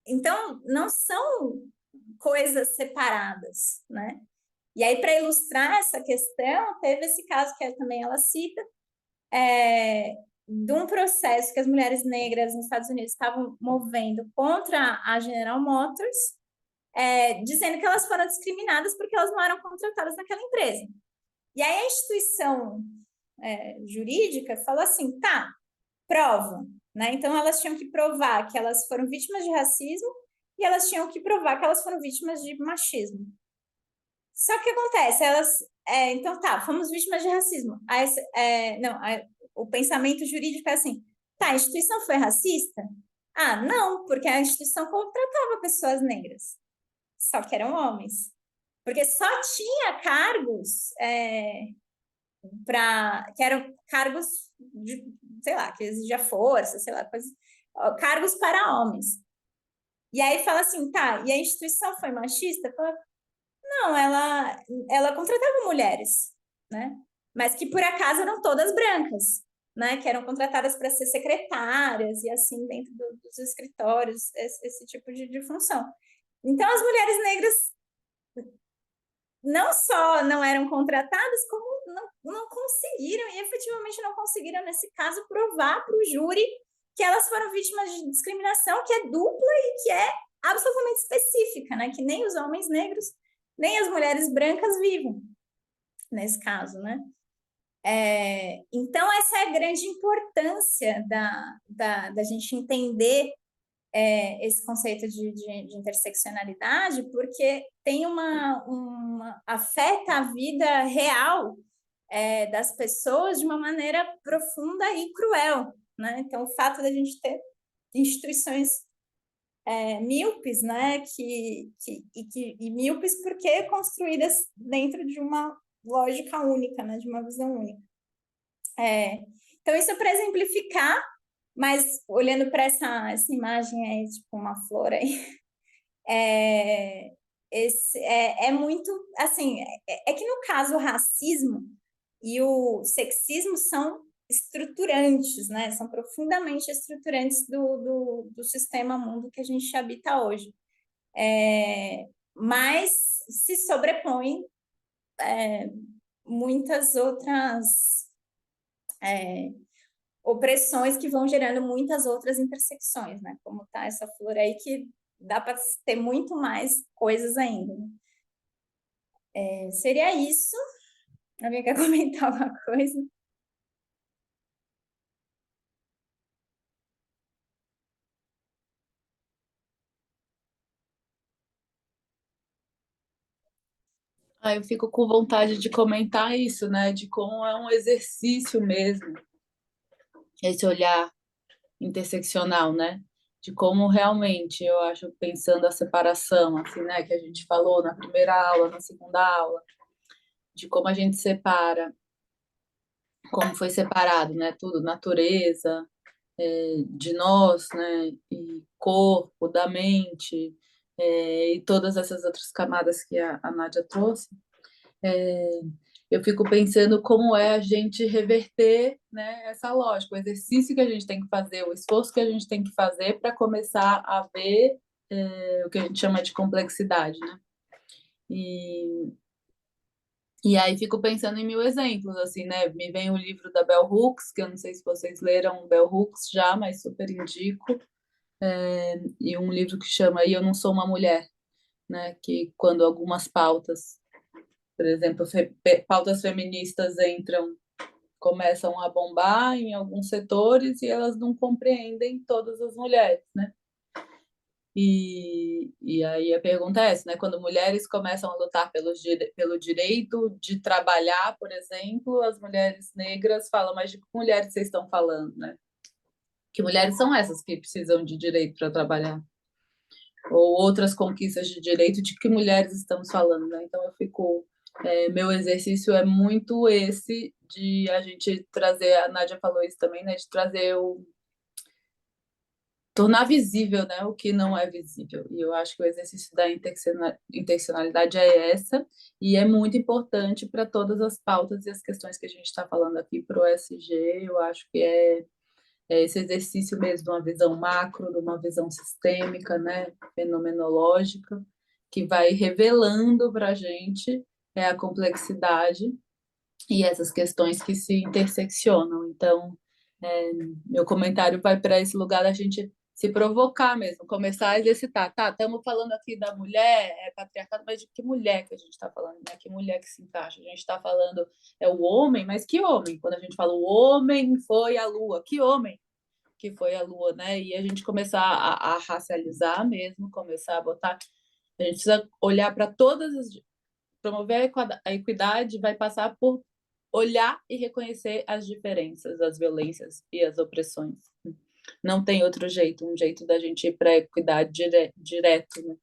S1: então, não são coisas separadas, né? E aí, para ilustrar essa questão, teve esse caso que também ela cita, de um processo que as mulheres negras nos Estados Unidos estavam movendo contra a General Motors, dizendo que elas foram discriminadas porque elas não eram contratadas naquela empresa. E aí a instituição jurídica falou assim, tá, prova. Né? Então elas tinham que provar que elas foram vítimas de racismo e elas tinham que provar que elas foram vítimas de machismo. Só que acontece, então tá, fomos vítimas de racismo. O pensamento jurídico é assim, tá, a instituição foi racista? Ah, não, porque a instituição contratava pessoas negras, só que eram homens. Porque só tinha cargos que eram cargos de, sei lá, que exigia força, sei lá, cargos para homens. E aí fala assim, tá, e a instituição foi machista? Fala, não, ela contratava mulheres, né? Mas que por acaso eram todas brancas, né? Que eram contratadas para ser secretárias e assim dentro dos escritórios, esse tipo de função. Então as mulheres negras não só não eram contratadas, como não conseguiram, e efetivamente não conseguiram, nesse caso, provar para o júri que elas foram vítimas de discriminação, que é dupla e que é absolutamente específica, né? Que nem os homens negros, nem as mulheres brancas vivem, nesse caso, né? Então, essa é a grande importância da gente entender esse conceito de interseccionalidade, porque tem afeta a vida real das pessoas de uma maneira profunda e cruel, né? Então, o fato da gente ter instituições míopes, né? E míopes porque construídas dentro de uma lógica única, né? De uma visão única. Então, isso é para exemplificar, mas olhando para essa imagem aí, tipo uma flor aí, é muito assim, que no caso o racismo e o sexismo são estruturantes, né? São profundamente estruturantes do sistema mundo que a gente habita hoje. Mas se sobrepõem muitas outras opressões que vão gerando muitas outras intersecções, né? Como tá essa flor aí que dá para ter muito mais coisas ainda. Né? Seria isso. Alguém quer comentar alguma coisa?
S3: Eu fico com vontade de comentar isso, né? De como é um exercício mesmo, esse olhar interseccional, né? De como realmente, eu acho, pensando a separação, assim, né? Que a gente falou na primeira aula, na segunda aula, de como a gente separa, como foi separado, né? Tudo, natureza, de nós, né? E corpo, da mente, e todas essas outras camadas que a Nádia trouxe. É, eu fico pensando como é a gente reverter, né, essa lógica, o exercício que a gente tem que fazer, o esforço que a gente tem que fazer para começar a ver o que a gente chama de complexidade, né? E, e aí fico pensando em mil exemplos, assim, né? Me vem o livro da Bell Hooks, que eu não sei se vocês leram Bell Hooks já, mas super indico, e um livro que chama E Eu Não Sou Uma Mulher, né? Que quando algumas pautas, por exemplo, pautas feministas começam a bombar em alguns setores e elas não compreendem todas as mulheres, né? E aí a pergunta é essa, né? Quando mulheres começam a lutar pelo direito de trabalhar, por exemplo, as mulheres negras falam, mas de que mulheres vocês estão falando, né? Que mulheres são essas que precisam de direito para trabalhar? Ou outras conquistas de direito, de que mulheres estamos falando, né? Então eu fico meu exercício é muito esse de a gente trazer, a Nádia falou isso também, né? De trazer tornar visível, né, o que não é visível. E eu acho que o exercício da intencionalidade é essa, e é muito importante para todas as pautas e as questões que a gente está falando aqui para o SG. Eu acho que é esse exercício mesmo de uma visão macro, de uma visão sistêmica, né, fenomenológica, que vai revelando para a gente a complexidade e essas questões que se interseccionam. Então, meu comentário vai para esse lugar da gente se provocar mesmo, começar a exercitar. Tá, estamos falando aqui da mulher, patriarcado, mas de que mulher que a gente está falando, né? Que mulher que se encaixa? A gente está falando o homem, mas que homem? Quando a gente fala o homem foi a lua, que homem que foi a lua, né? E a gente começar a racializar mesmo, começar a botar. A gente precisa olhar para todas as. Promover a equidade vai passar por olhar e reconhecer as diferenças, as violências e as opressões. Não tem outro jeito, um jeito da gente ir para a equidade direto, né?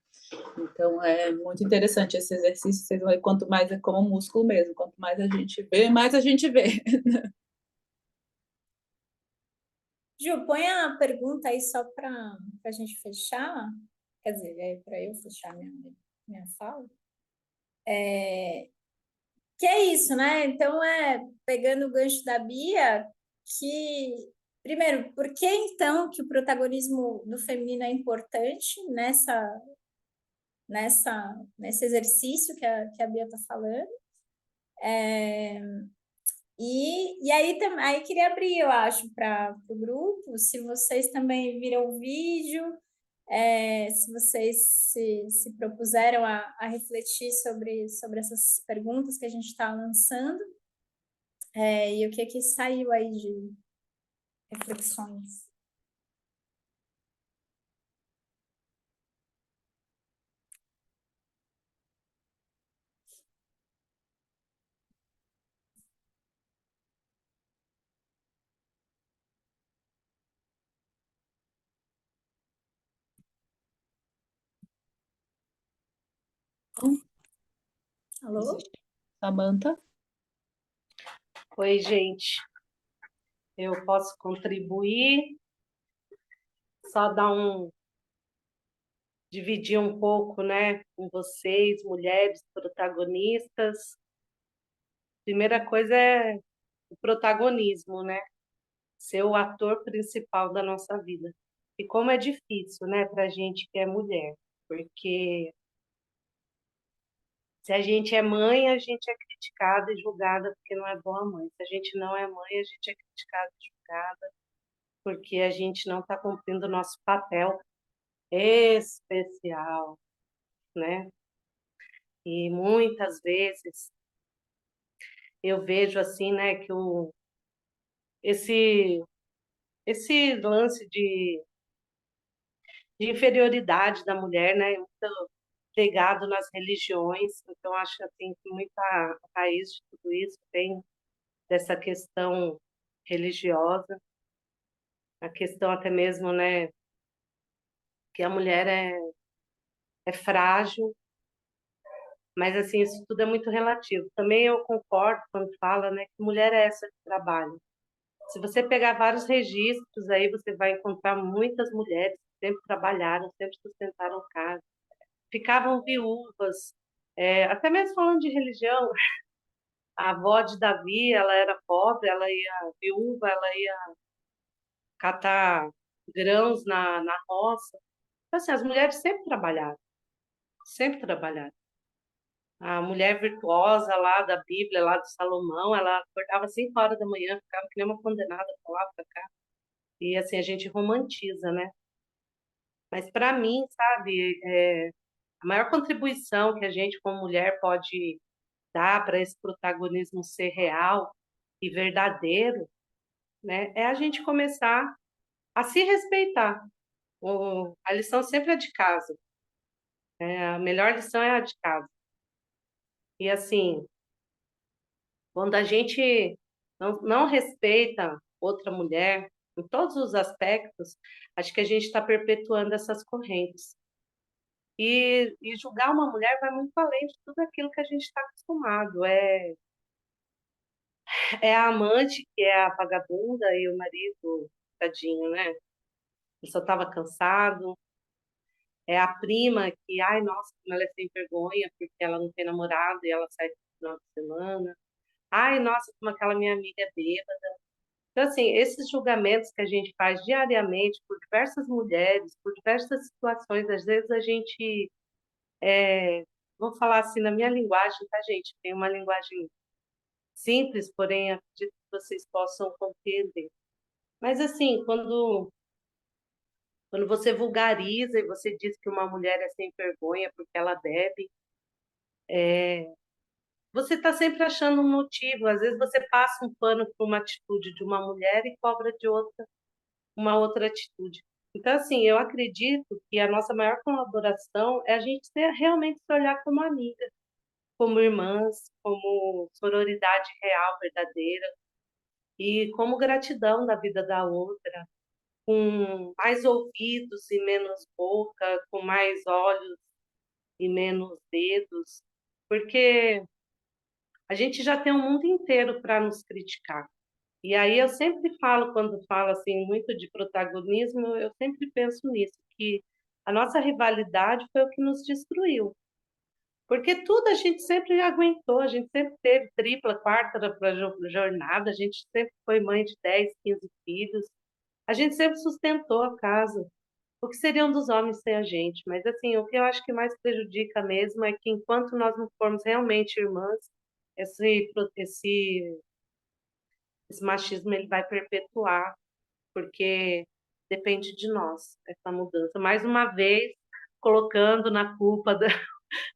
S3: Então é muito interessante esse exercício. Vocês vão ver quanto mais é como músculo mesmo, quanto mais a gente vê, mais a gente vê.
S1: Ju, põe a pergunta aí só para a gente fechar, quer dizer, para eu fechar minha fala. Que é isso, né? Então, pegando o gancho da Bia, que, primeiro, por que então que o protagonismo do feminino é importante nesse exercício que a Bia está falando? E aí, aí queria abrir, eu acho, para o grupo, se vocês também viram o vídeo, se vocês se propuseram a refletir sobre essas perguntas que a gente está lançando, e o que saiu aí de reflexões. Alô?
S3: Samantha?
S2: Oi, gente. Eu posso contribuir, só dividir um pouco, né, com vocês, mulheres protagonistas. Primeira coisa é o protagonismo, né? Ser o ator principal da nossa vida. E como é difícil, né, para a gente que é mulher, porque se a gente é mãe, a gente é criticada e julgada porque não é boa mãe. Se a gente não é mãe, a gente é criticada e julgada porque a gente não está cumprindo o nosso papel especial, né? E muitas vezes eu vejo assim, né, que esse esse lance de inferioridade da mulher, né, pregado nas religiões. Então, acho assim, que muita raiz de tudo isso vem dessa questão religiosa, a questão até mesmo, né, que a mulher é frágil, mas assim, isso tudo é muito relativo. Também eu concordo quando fala, né, que mulher é essa que trabalha. Se você pegar vários registros aí, você vai encontrar muitas mulheres que sempre trabalharam, sempre sustentaram casa, ficavam viúvas, até mesmo falando de religião, a avó de Davi, ela era pobre, ela ia viúva, ela ia catar grãos na roça. Então, assim, as mulheres sempre trabalharam, sempre trabalharam. A mulher virtuosa lá da Bíblia, lá de Salomão, ela acordava 5 horas da manhã, ficava que nem uma condenada para lá, para cá. E assim, a gente romantiza, né? Mas para mim, sabe, a maior contribuição que a gente como mulher pode dar para esse protagonismo ser real e verdadeiro, né, é a gente começar a se respeitar. A lição sempre é de casa. A melhor lição é a de casa. E assim, quando a gente não respeita outra mulher, em todos os aspectos, acho que a gente está perpetuando essas correntes. E julgar uma mulher vai muito além de tudo aquilo que a gente está acostumado. É a amante que é a vagabunda e o marido, tadinho, né? Ele só estava cansado. É a prima que, ai, nossa, como ela é sem vergonha porque ela não tem namorado e ela sai no final de semana. Ai, nossa, como aquela minha amiga é bêbada. Então, assim, esses julgamentos que a gente faz diariamente por diversas mulheres, por diversas situações, às vezes a gente, vou falar assim na minha linguagem, tá, gente? Tem uma linguagem simples, porém acredito que vocês possam compreender. Mas, assim, quando você vulgariza e você diz que uma mulher é sem vergonha porque ela bebe, você está sempre achando um motivo. Às vezes você passa um pano por uma atitude de uma mulher e cobra de outra uma outra atitude. Então, assim, eu acredito que a nossa maior colaboração é a gente realmente se olhar como amiga, como irmãs, como sororidade real, verdadeira, e como gratidão da vida da outra, com mais ouvidos e menos boca, com mais olhos e menos dedos, porque a gente já tem o mundo inteiro para nos criticar. E aí eu sempre falo, quando falo assim muito de protagonismo, eu sempre penso nisso, que a nossa rivalidade foi o que nos destruiu. Porque tudo a gente sempre aguentou, a gente sempre teve tripla, quarta jornada, a gente sempre foi mãe de 10, 15 filhos, a gente sempre sustentou a casa. O que seriam dos homens sem a gente? Mas assim, o que eu acho que mais prejudica mesmo é que enquanto nós não formos realmente irmãs, esse esse machismo ele vai perpetuar, porque depende de nós essa mudança. Mais uma vez, colocando na culpa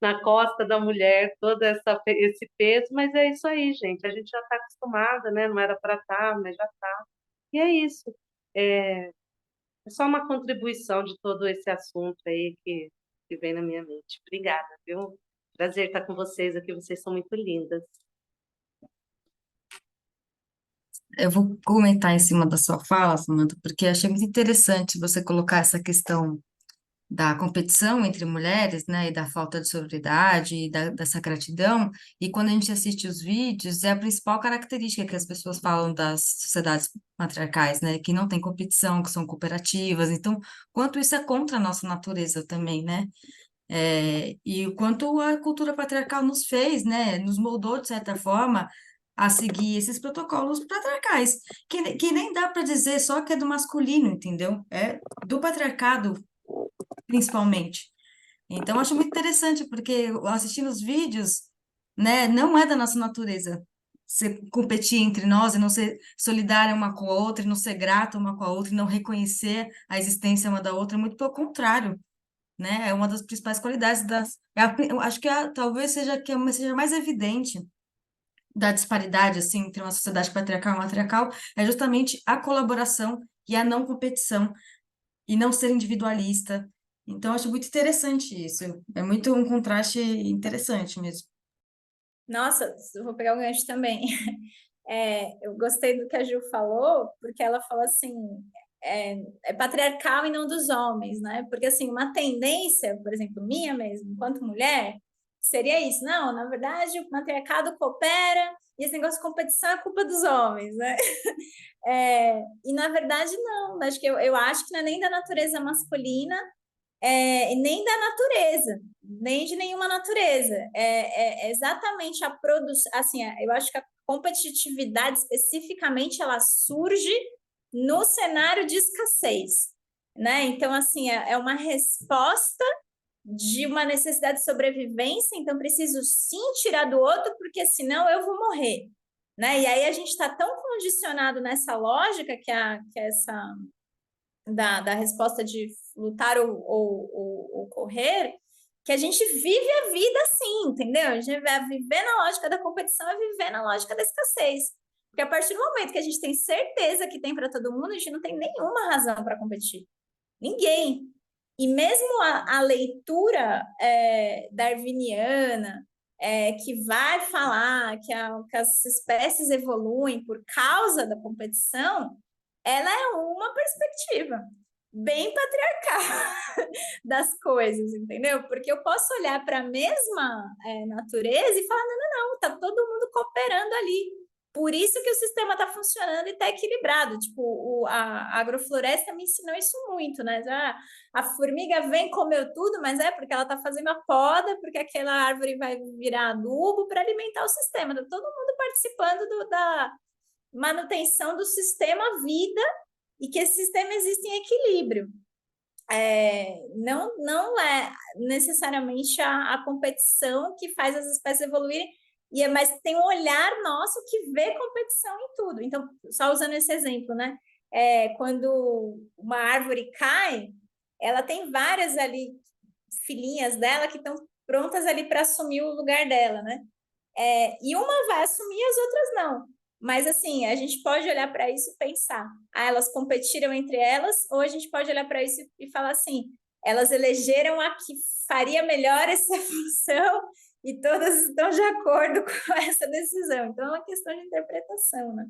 S2: na costa da mulher todo esse peso, mas é isso aí, gente. A gente já está acostumada, né? Não era para estar, mas já está. E é isso. É, é só uma contribuição de todo esse assunto aí que vem na minha mente. Obrigada, viu? Prazer estar com vocês aqui. Vocês são muito lindas.
S4: Eu vou comentar em cima da sua fala, Samantha, porque achei muito interessante você colocar essa questão da competição entre mulheres, né, e da falta de sororidade e dessa gratidão. E quando a gente assiste os vídeos, é a principal característica que as pessoas falam das sociedades matriarcais, né, que não tem competição, que são cooperativas. Então, quanto isso é contra a nossa natureza também, né? E o quanto a cultura patriarcal nos fez, né, nos moldou, de certa forma, a seguir esses protocolos patriarcais, que nem dá para dizer só que é do masculino, entendeu? É do patriarcado, principalmente. Então, eu acho muito interessante, porque eu assistindo os vídeos, né, não é da nossa natureza se competir entre nós e não ser solidária uma com a outra, e não ser grata uma com a outra, e não reconhecer a existência uma da outra, muito pelo contrário, né? É uma das principais qualidades eu acho que talvez seja seja mais evidente da disparidade assim entre uma sociedade patriarcal e matriarcal é justamente a colaboração e a não competição e não ser individualista Então, acho muito interessante isso. É muito um contraste interessante mesmo.
S1: Nossa, eu vou pegar o gancho também. Eu gostei do que a Gil falou, porque ela falou assim, é patriarcal e não dos homens, né? Porque, assim, uma tendência, por exemplo, minha mesmo, enquanto mulher, seria isso. Não, na verdade, o matriarcado coopera e esse negócio de competição é culpa dos homens, né? E, na verdade, não. Eu acho que não é nem da natureza masculina, e nem da natureza, nem de nenhuma natureza. É exatamente a produção. Assim, eu acho que a competitividade especificamente ela surge no cenário de escassez, né? Então, assim, é uma resposta de uma necessidade de sobrevivência, então preciso sim tirar do outro, porque senão eu vou morrer, né? E aí a gente está tão condicionado nessa lógica que é essa da resposta de lutar ou correr, que a gente vive a vida assim, entendeu? A gente vai viver na lógica da competição e viver na lógica da escassez. Porque a partir do momento que a gente tem certeza que tem para todo mundo, a gente não tem nenhuma razão para competir. Ninguém. E mesmo a leitura darwiniana, que vai falar que as espécies evoluem por causa da competição, ela é uma perspectiva bem patriarcal das coisas, entendeu? Porque eu posso olhar para a mesma natureza e falar: não, não, não, tá todo mundo cooperando ali. Por isso que o sistema está funcionando e está equilibrado. Tipo, a agrofloresta me ensinou isso muito, né? A formiga vem, comeu tudo, mas é porque ela está fazendo a poda, porque aquela árvore vai virar adubo para alimentar o sistema. Tá todo mundo participando da manutenção do sistema vida e que esse sistema existe em equilíbrio. Não é necessariamente a competição que faz as espécies evoluírem, mas tem um olhar nosso que vê competição em tudo. Então, só usando esse exemplo, né? Quando uma árvore cai, ela tem várias ali filhinhas dela que estão prontas ali para assumir o lugar dela, né? E uma vai assumir, as outras não. Mas, assim, a gente pode olhar para isso e pensar: elas competiram entre elas, ou a gente pode olhar para isso e falar assim: elas elegeram a que faria melhor essa função e todas estão de acordo com essa decisão. Então, é uma questão de interpretação, né?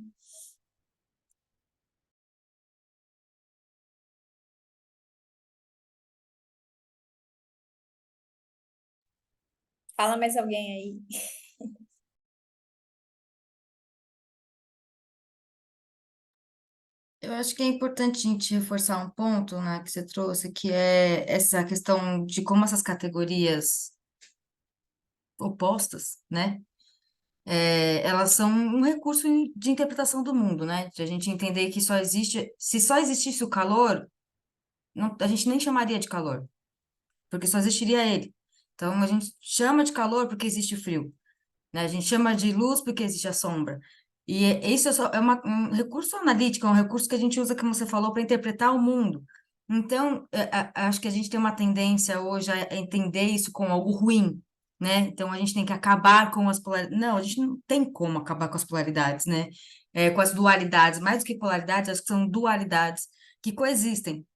S1: Fala mais alguém aí.
S4: Eu acho que é importante a gente reforçar um ponto, né, que você trouxe, que é essa questão de como essas categorias opostas, né, elas são um recurso de interpretação do mundo, né, de a gente entender que só existe, se só existisse o calor, a gente nem chamaria de calor, porque só existiria ele. Então, a gente chama de calor porque existe o frio, né? A gente chama de luz porque existe a sombra. E isso um recurso analítico, é um recurso que a gente usa, como você falou, para interpretar o mundo. Então, acho que a gente tem uma tendência hoje a entender isso como algo ruim, né? Então, a gente tem que acabar com as polaridades. Não, a gente não tem como acabar com as polaridades, né? Com as dualidades, mais do que polaridades, acho que são dualidades que coexistem.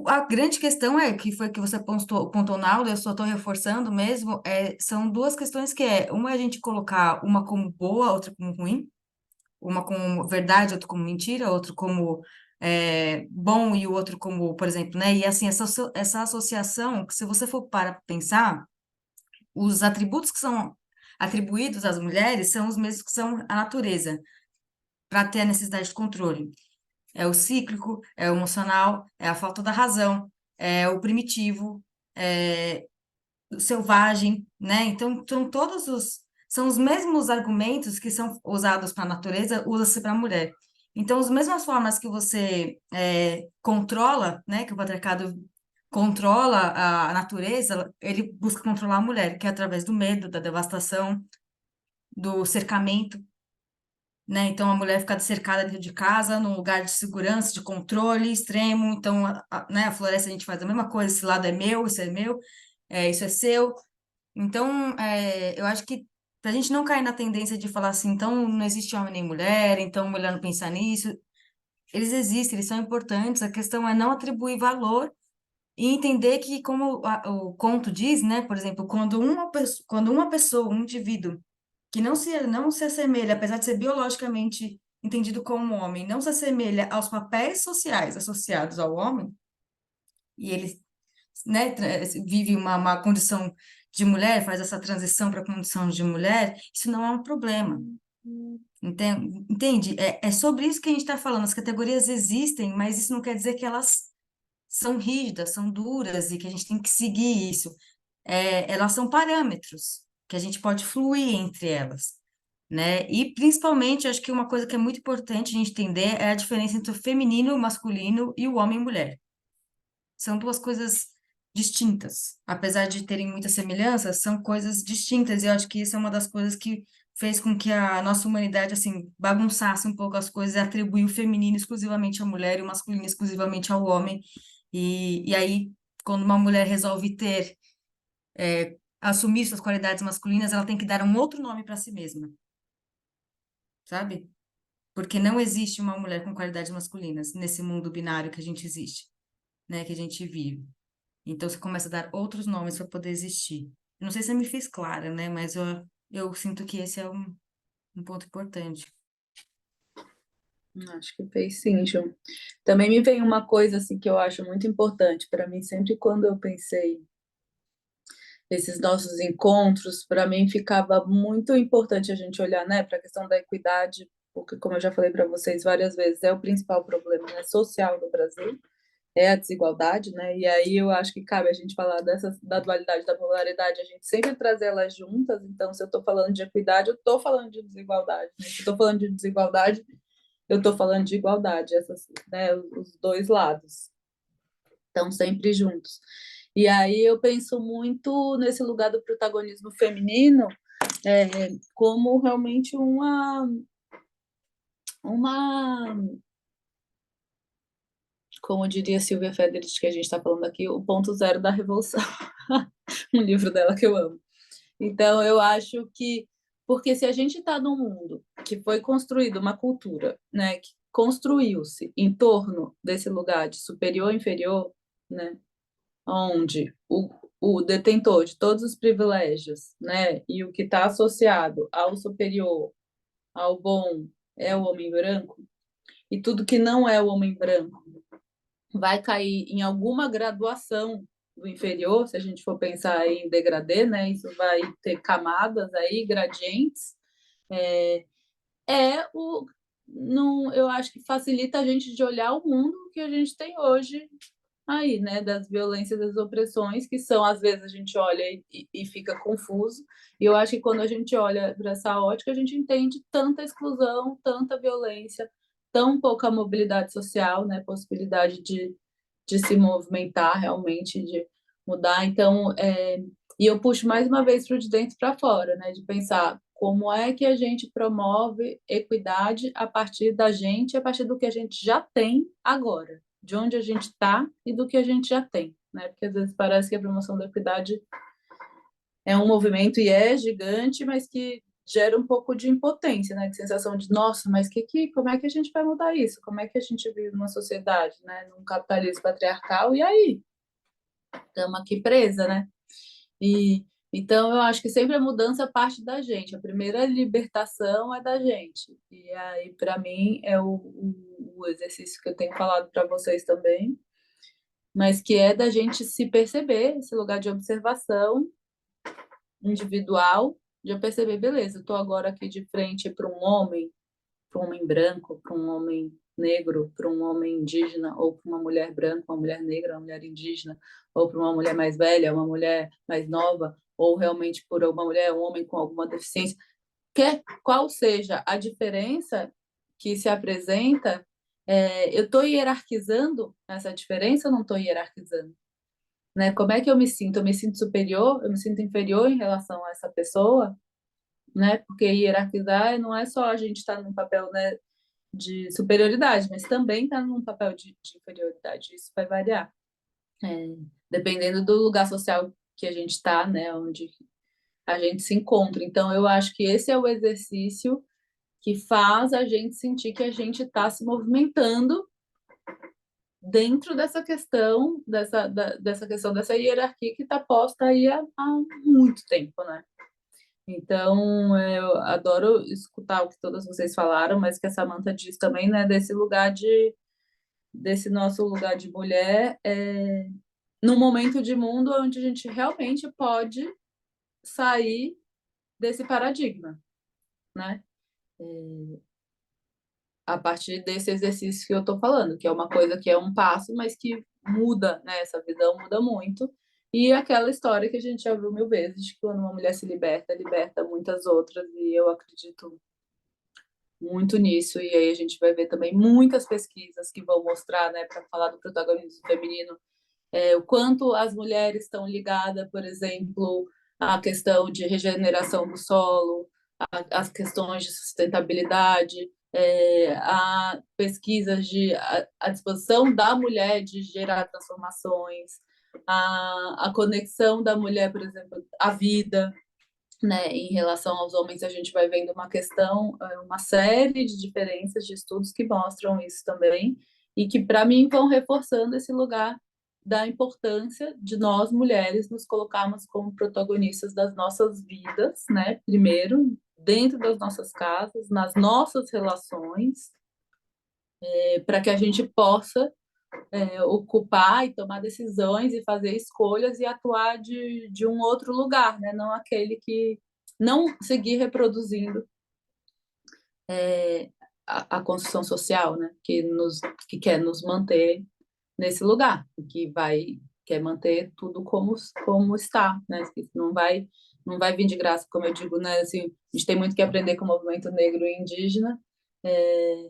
S4: A grande questão que foi que você pontou na aula, eu só estou reforçando mesmo, são duas questões uma é a gente colocar uma como boa, outra como ruim, uma como verdade, outra como mentira, outro como bom e o outro como, por exemplo, né? E assim, essa associação, que se você for para pensar, os atributos que são atribuídos às mulheres são os mesmos que são a natureza, para ter a necessidade de controle. É o cíclico, é o emocional, é a falta da razão, é o primitivo, é o selvagem, né? Então, são os mesmos argumentos que são usados para a natureza, usa-se para a mulher. Então, as mesmas formas que você controla, né? Que o patriarcado controla a natureza, ele busca controlar a mulher, que é através do medo, da devastação, do cercamento, né? Então a mulher fica cercada dentro de casa, num lugar de segurança, de controle extremo. Então, né, a floresta a gente faz a mesma coisa, esse lado é meu, isso é meu, isso é seu. Então, eu acho que para a gente não cair na tendência de falar assim, então não existe homem nem mulher, então mulher não pensa nisso. Eles existem, eles são importantes. A questão é não atribuir valor e entender que, como o conto diz, né, por exemplo, quando uma pessoa, um indivíduo que não se assemelha, apesar de ser biologicamente entendido como homem, não se assemelha aos papéis sociais associados ao homem, e ele, né, vive uma condição de mulher, faz essa transição para a condição de mulher, isso não é um problema. Entende? É sobre isso que a gente está falando. As categorias existem, mas isso não quer dizer que elas são rígidas, são duras e que a gente tem que seguir isso. Elas são parâmetros que a gente pode fluir entre elas, né? E principalmente, eu acho que uma coisa que é muito importante a gente entender é a diferença entre o feminino, o masculino e o homem e mulher. São duas coisas distintas. Apesar de terem muitas semelhanças, são coisas distintas. E eu acho que isso é uma das coisas que fez com que a nossa humanidade, assim, bagunçasse um pouco as coisas e atribuiu o feminino exclusivamente à mulher e o masculino exclusivamente ao homem. E aí, quando uma mulher resolve assumir suas qualidades masculinas, ela tem que dar um outro nome para si mesma, sabe? Porque não existe uma mulher com qualidades masculinas nesse mundo binário que a gente existe, né? Que a gente vive. Então você começa a dar outros nomes para poder existir. Eu não sei se eu me fiz clara, né? Mas eu sinto que esse é um ponto importante.
S3: Acho que fez sim, João. Também me vem uma coisa assim que eu acho muito importante para mim, sempre quando eu pensei nesses nossos encontros, para mim ficava muito importante a gente olhar, né, para a questão da equidade, porque como eu já falei para vocês várias vezes, é o principal problema, né, social do Brasil, é a desigualdade, né? E aí eu acho que cabe a gente falar da dualidade, da polaridade, a gente sempre trazer elas juntas. Então, se eu estou falando de equidade, eu estou falando de desigualdade, né? Se eu estou falando de desigualdade, eu estou falando de igualdade, essas, né, os dois lados estão sempre juntos. E aí eu penso muito nesse lugar do protagonismo feminino, como realmente uma, como diria Silvia Federici, que a gente está falando aqui, o ponto zero da revolução, um livro dela que eu amo. Então eu acho que, porque se a gente está num mundo que foi construído uma cultura, né, que construiu-se em torno desse lugar de superior e inferior, né, onde o detentor de todos os privilégios, né, e o que está associado ao superior, ao bom, é o homem branco, e tudo que não é o homem branco vai cair em alguma graduação do inferior, se a gente for pensar em degradê, né, isso vai ter camadas aí, gradientes, é, não, eu acho que facilita a gente de olhar o mundo que a gente tem hoje aí, né, das violências, das opressões, que são, às vezes, a gente olha e fica confuso, e eu acho que quando a gente olha para essa ótica, a gente entende tanta exclusão, tanta violência, tão pouca mobilidade social, né, possibilidade de se movimentar realmente, de mudar, então, e eu puxo mais uma vez para o de dentro para fora, né, de pensar como é que a gente promove equidade a partir da gente, a partir do que a gente já tem agora, de onde a gente está e do que a gente já tem, né? Porque às vezes parece que a promoção da equidade é um movimento e é gigante, mas que gera um pouco de impotência, né? De sensação de, nossa, mas como é que a gente vai mudar isso? Como é que a gente vive numa sociedade, né? Num capitalismo patriarcal, e aí? Estamos aqui presa, né? E então eu acho que sempre a mudança parte da gente. A primeira libertação é da gente. E aí, para mim, é o exercício que eu tenho falado para vocês também, mas que é da gente se perceber, esse lugar de observação individual, de eu perceber, beleza, eu estou agora aqui de frente para um homem branco, para um homem negro, para um homem indígena, ou para uma mulher branca, uma mulher negra, uma mulher indígena, ou para uma mulher mais velha, uma mulher mais nova, ou realmente por uma mulher, um homem com alguma deficiência, qual seja a diferença que se apresenta, eu estou hierarquizando essa diferença ou não estou hierarquizando? Né? Como é que eu me sinto? Eu me sinto superior? Eu me sinto inferior em relação a essa pessoa? Né? Porque hierarquizar não é só a gente estar num papel, né, de superioridade, mas também está num papel de inferioridade. Isso vai variar, dependendo do lugar social que a gente está, né, onde a gente se encontra. Então, eu acho que esse é o exercício que faz a gente sentir que a gente está se movimentando dentro dessa questão, dessa questão dessa hierarquia que está posta aí há muito tempo, né? Então, eu adoro escutar o que todas vocês falaram, mas que a Samantha diz também, né, desse nosso lugar de mulher, num momento de mundo onde a gente realmente pode sair desse paradigma, né? A partir desse exercício que eu estou falando, que é uma coisa que é um passo, mas que muda, né? Essa visão muda muito. E aquela história que a gente já viu mil vezes, de que quando uma mulher se liberta, liberta muitas outras, e eu acredito muito nisso. E aí a gente vai ver também muitas pesquisas que vão mostrar, né, para falar do protagonismo feminino, o quanto as mulheres estão ligadas, por exemplo, à questão de regeneração do solo, às questões de sustentabilidade, a pesquisas a disposição da mulher de gerar transformações, a conexão da mulher, por exemplo, à vida, né, em relação aos homens, a gente vai vendo uma questão, uma série de diferenças de estudos que mostram isso também, e que, para mim, vão reforçando esse lugar da importância de nós, mulheres, nos colocarmos como protagonistas das nossas vidas, né, primeiro, dentro das nossas casas, nas nossas relações, para que a gente possa ocupar e tomar decisões e fazer escolhas e atuar de um outro lugar, né? Não aquele que não seguir reproduzindo a construção social, né? Que quer nos manter nesse lugar, que quer manter tudo como está, né? Que não vai vir de graça, como eu digo, né? Assim, a gente tem muito que aprender com o movimento negro e indígena. é,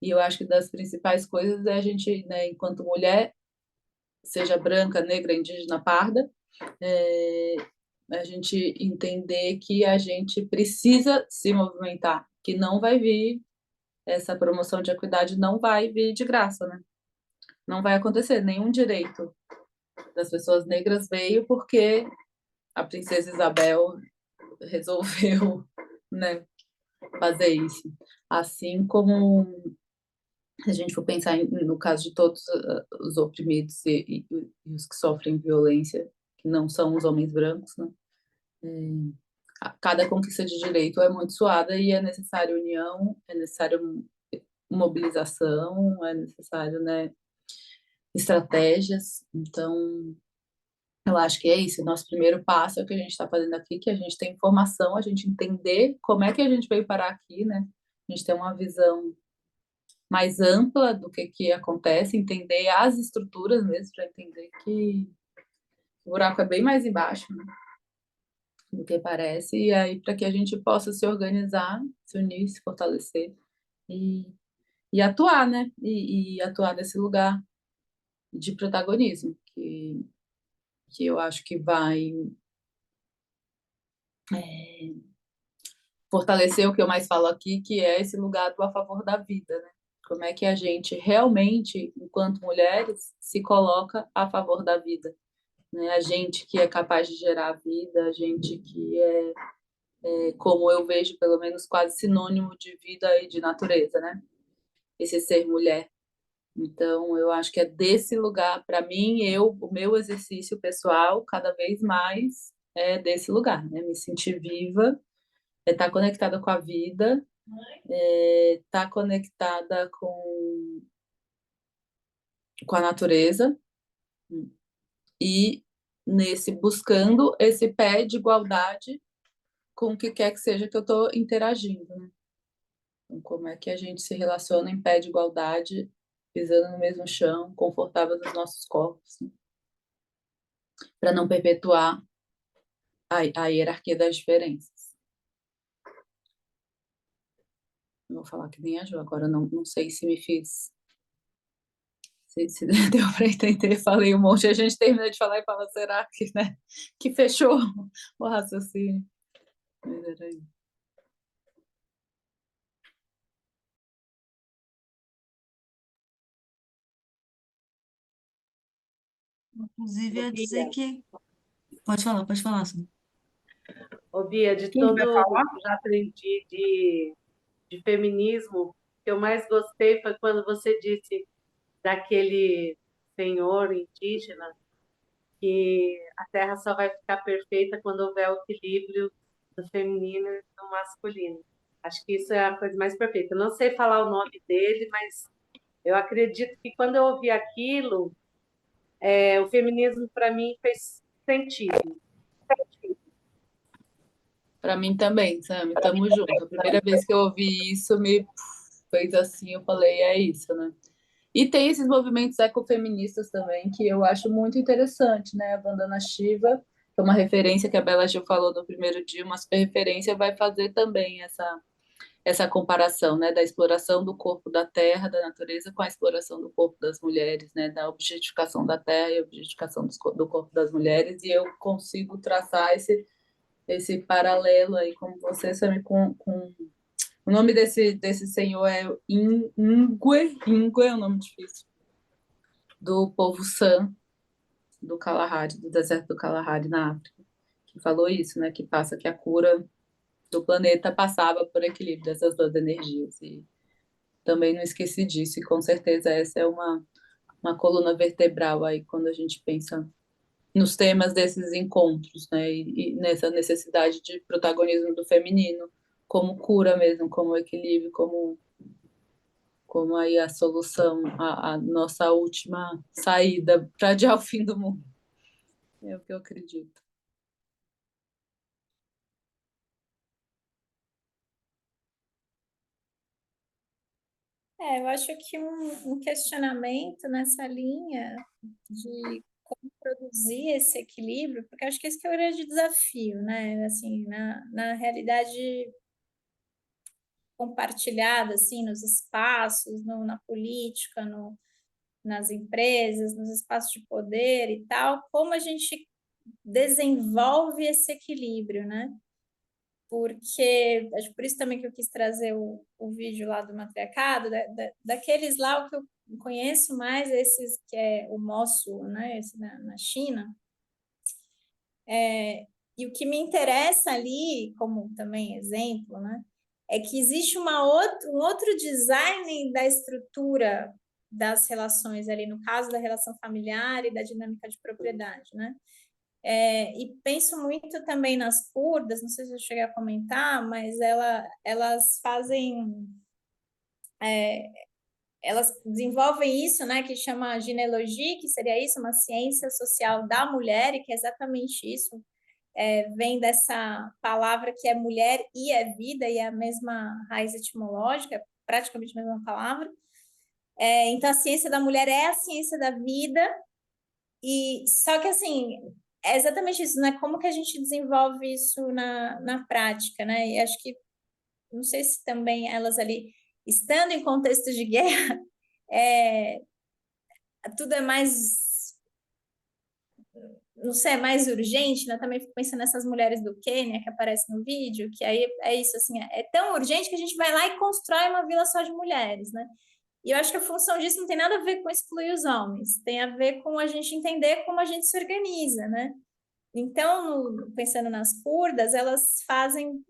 S3: e eu acho que das principais coisas é a gente, né, enquanto mulher, seja branca, negra, indígena, parda, é, a gente entender que a gente precisa se movimentar, que não vai vir, essa promoção de equidade não vai vir de graça, né? Não vai acontecer, nenhum direito das pessoas negras veio porque a princesa Isabel resolveu, né, fazer isso. Assim como, se a gente for pensar no caso de todos os oprimidos e os que sofrem violência, que não são os homens brancos, né? Cada conquista de direito é muito suada e é necessário união, é necessário mobilização, é necessário, né, estratégias. Então, eu acho que é isso. O nosso primeiro passo é o que a gente está fazendo aqui, que a gente tem informação, a gente entender como é que a gente veio parar aqui, né? A gente tem uma visão mais ampla do que acontece, entender as estruturas mesmo, para entender que o buraco é bem mais embaixo, né, do que parece, e aí para que a gente possa se organizar, se unir, se fortalecer e, e atuar, né? E atuar nesse lugar de protagonismo, que eu acho que vai fortalecer o que eu mais falo aqui, que é esse lugar do a favor da vida, né? Como é que a gente realmente, enquanto mulheres, se coloca a favor da vida, né? A gente que é capaz de gerar vida, a gente que como eu vejo, pelo menos quase sinônimo de vida e de natureza, né? Esse ser mulher. Então, eu acho que é desse lugar, para mim, o meu exercício pessoal, cada vez mais é desse lugar, né? Me sentir viva, estar conectada com a vida, estar conectada com a natureza e buscando esse pé de igualdade com o que quer que seja que eu estou interagindo, né? Então, como é que a gente se relaciona em pé de igualdade, pisando no mesmo chão, confortável nos nossos corpos, né? Para não perpetuar a hierarquia das diferenças. Eu vou falar que nem a Jo, agora não sei se me fiz. Se deu para entender, falei um monte, a gente termina de falar e fala, será que, né, que fechou o raciocínio? Mas era isso.
S4: Inclusive,
S2: Ô,
S4: ia dizer
S2: Bia,
S4: que. Pode falar, Sam.
S2: ô, Bia, de
S3: Quem vai
S2: todo
S3: falar?
S2: que eu já aprendi de feminismo, o que eu mais gostei foi quando você disse daquele senhor indígena que a Terra só vai ficar perfeita quando houver o equilíbrio do feminino e do masculino. Acho que isso é a coisa mais perfeita. Eu não sei falar o nome dele, mas eu acredito que quando eu ouvi aquilo, o feminismo para mim fez sentido.
S3: Para mim também, Sam, tamo junto. A primeira vez que eu ouvi isso me fez assim, eu falei, é isso, né? E tem esses movimentos ecofeministas também, que eu acho muito interessante, né? A Vandana Shiva, que é uma referência que a Bela Gil falou no primeiro dia, uma super referência, vai fazer também essa comparação, né? Da exploração do corpo da terra, da natureza, com a exploração do corpo das mulheres, né? Da objetificação da terra e objetificação do corpo das mulheres, e eu consigo traçar esse paralelo aí, como você, Sammy, com o nome desse senhor é Ingwe é um nome difícil, do povo San, do Kalahari, do deserto do Kalahari, na África, que falou isso, né? Que passa que a cura do planeta passava por equilíbrio dessas duas energias. E também não esqueci disso, e com certeza essa é uma coluna vertebral aí quando a gente pensa nos temas desses encontros, né? E nessa necessidade de protagonismo do feminino, como cura mesmo, como equilíbrio, como aí a solução, a nossa última saída para adiar o fim do mundo. É o que eu acredito.
S1: Eu acho que um questionamento nessa linha de como produzir esse equilíbrio, porque acho que esse que é o grande desafio, né? Assim, na realidade compartilhada, assim, nos espaços, na política, nas empresas, nos espaços de poder e tal, como a gente desenvolve esse equilíbrio, né? Porque, acho por isso também que eu quis trazer o vídeo lá do matriarcado, daqueles lá, o que eu conheço mais, esses que é o Moço, né, esse na China, e o que me interessa ali, como também exemplo, né, é que existe um outro design da estrutura das relações ali, no caso da relação familiar e da dinâmica de propriedade, né? E penso muito também nas curdas, não sei se eu cheguei a comentar, mas elas fazem, elas desenvolvem isso, né, que chama ginealogia, que seria isso, uma ciência social da mulher, e que é exatamente isso, vem dessa palavra que é mulher e é vida, e é a mesma raiz etimológica, praticamente a mesma palavra. Então, a ciência da mulher é a ciência da vida, e só que assim, é exatamente isso, né? Como que a gente desenvolve isso na prática, né? E acho que, não sei se também elas ali, estando em contexto de guerra, é, tudo é mais, não sei, é mais urgente, né? Também fico pensando nessas mulheres do Quênia que aparecem no vídeo, que aí é isso, assim, é tão urgente que a gente vai lá e constrói uma vila só de mulheres, né? E eu acho que a função disso não tem nada a ver com excluir os homens, tem a ver com a gente entender como a gente se organiza, né? Então, pensando nas curdas, elas fazem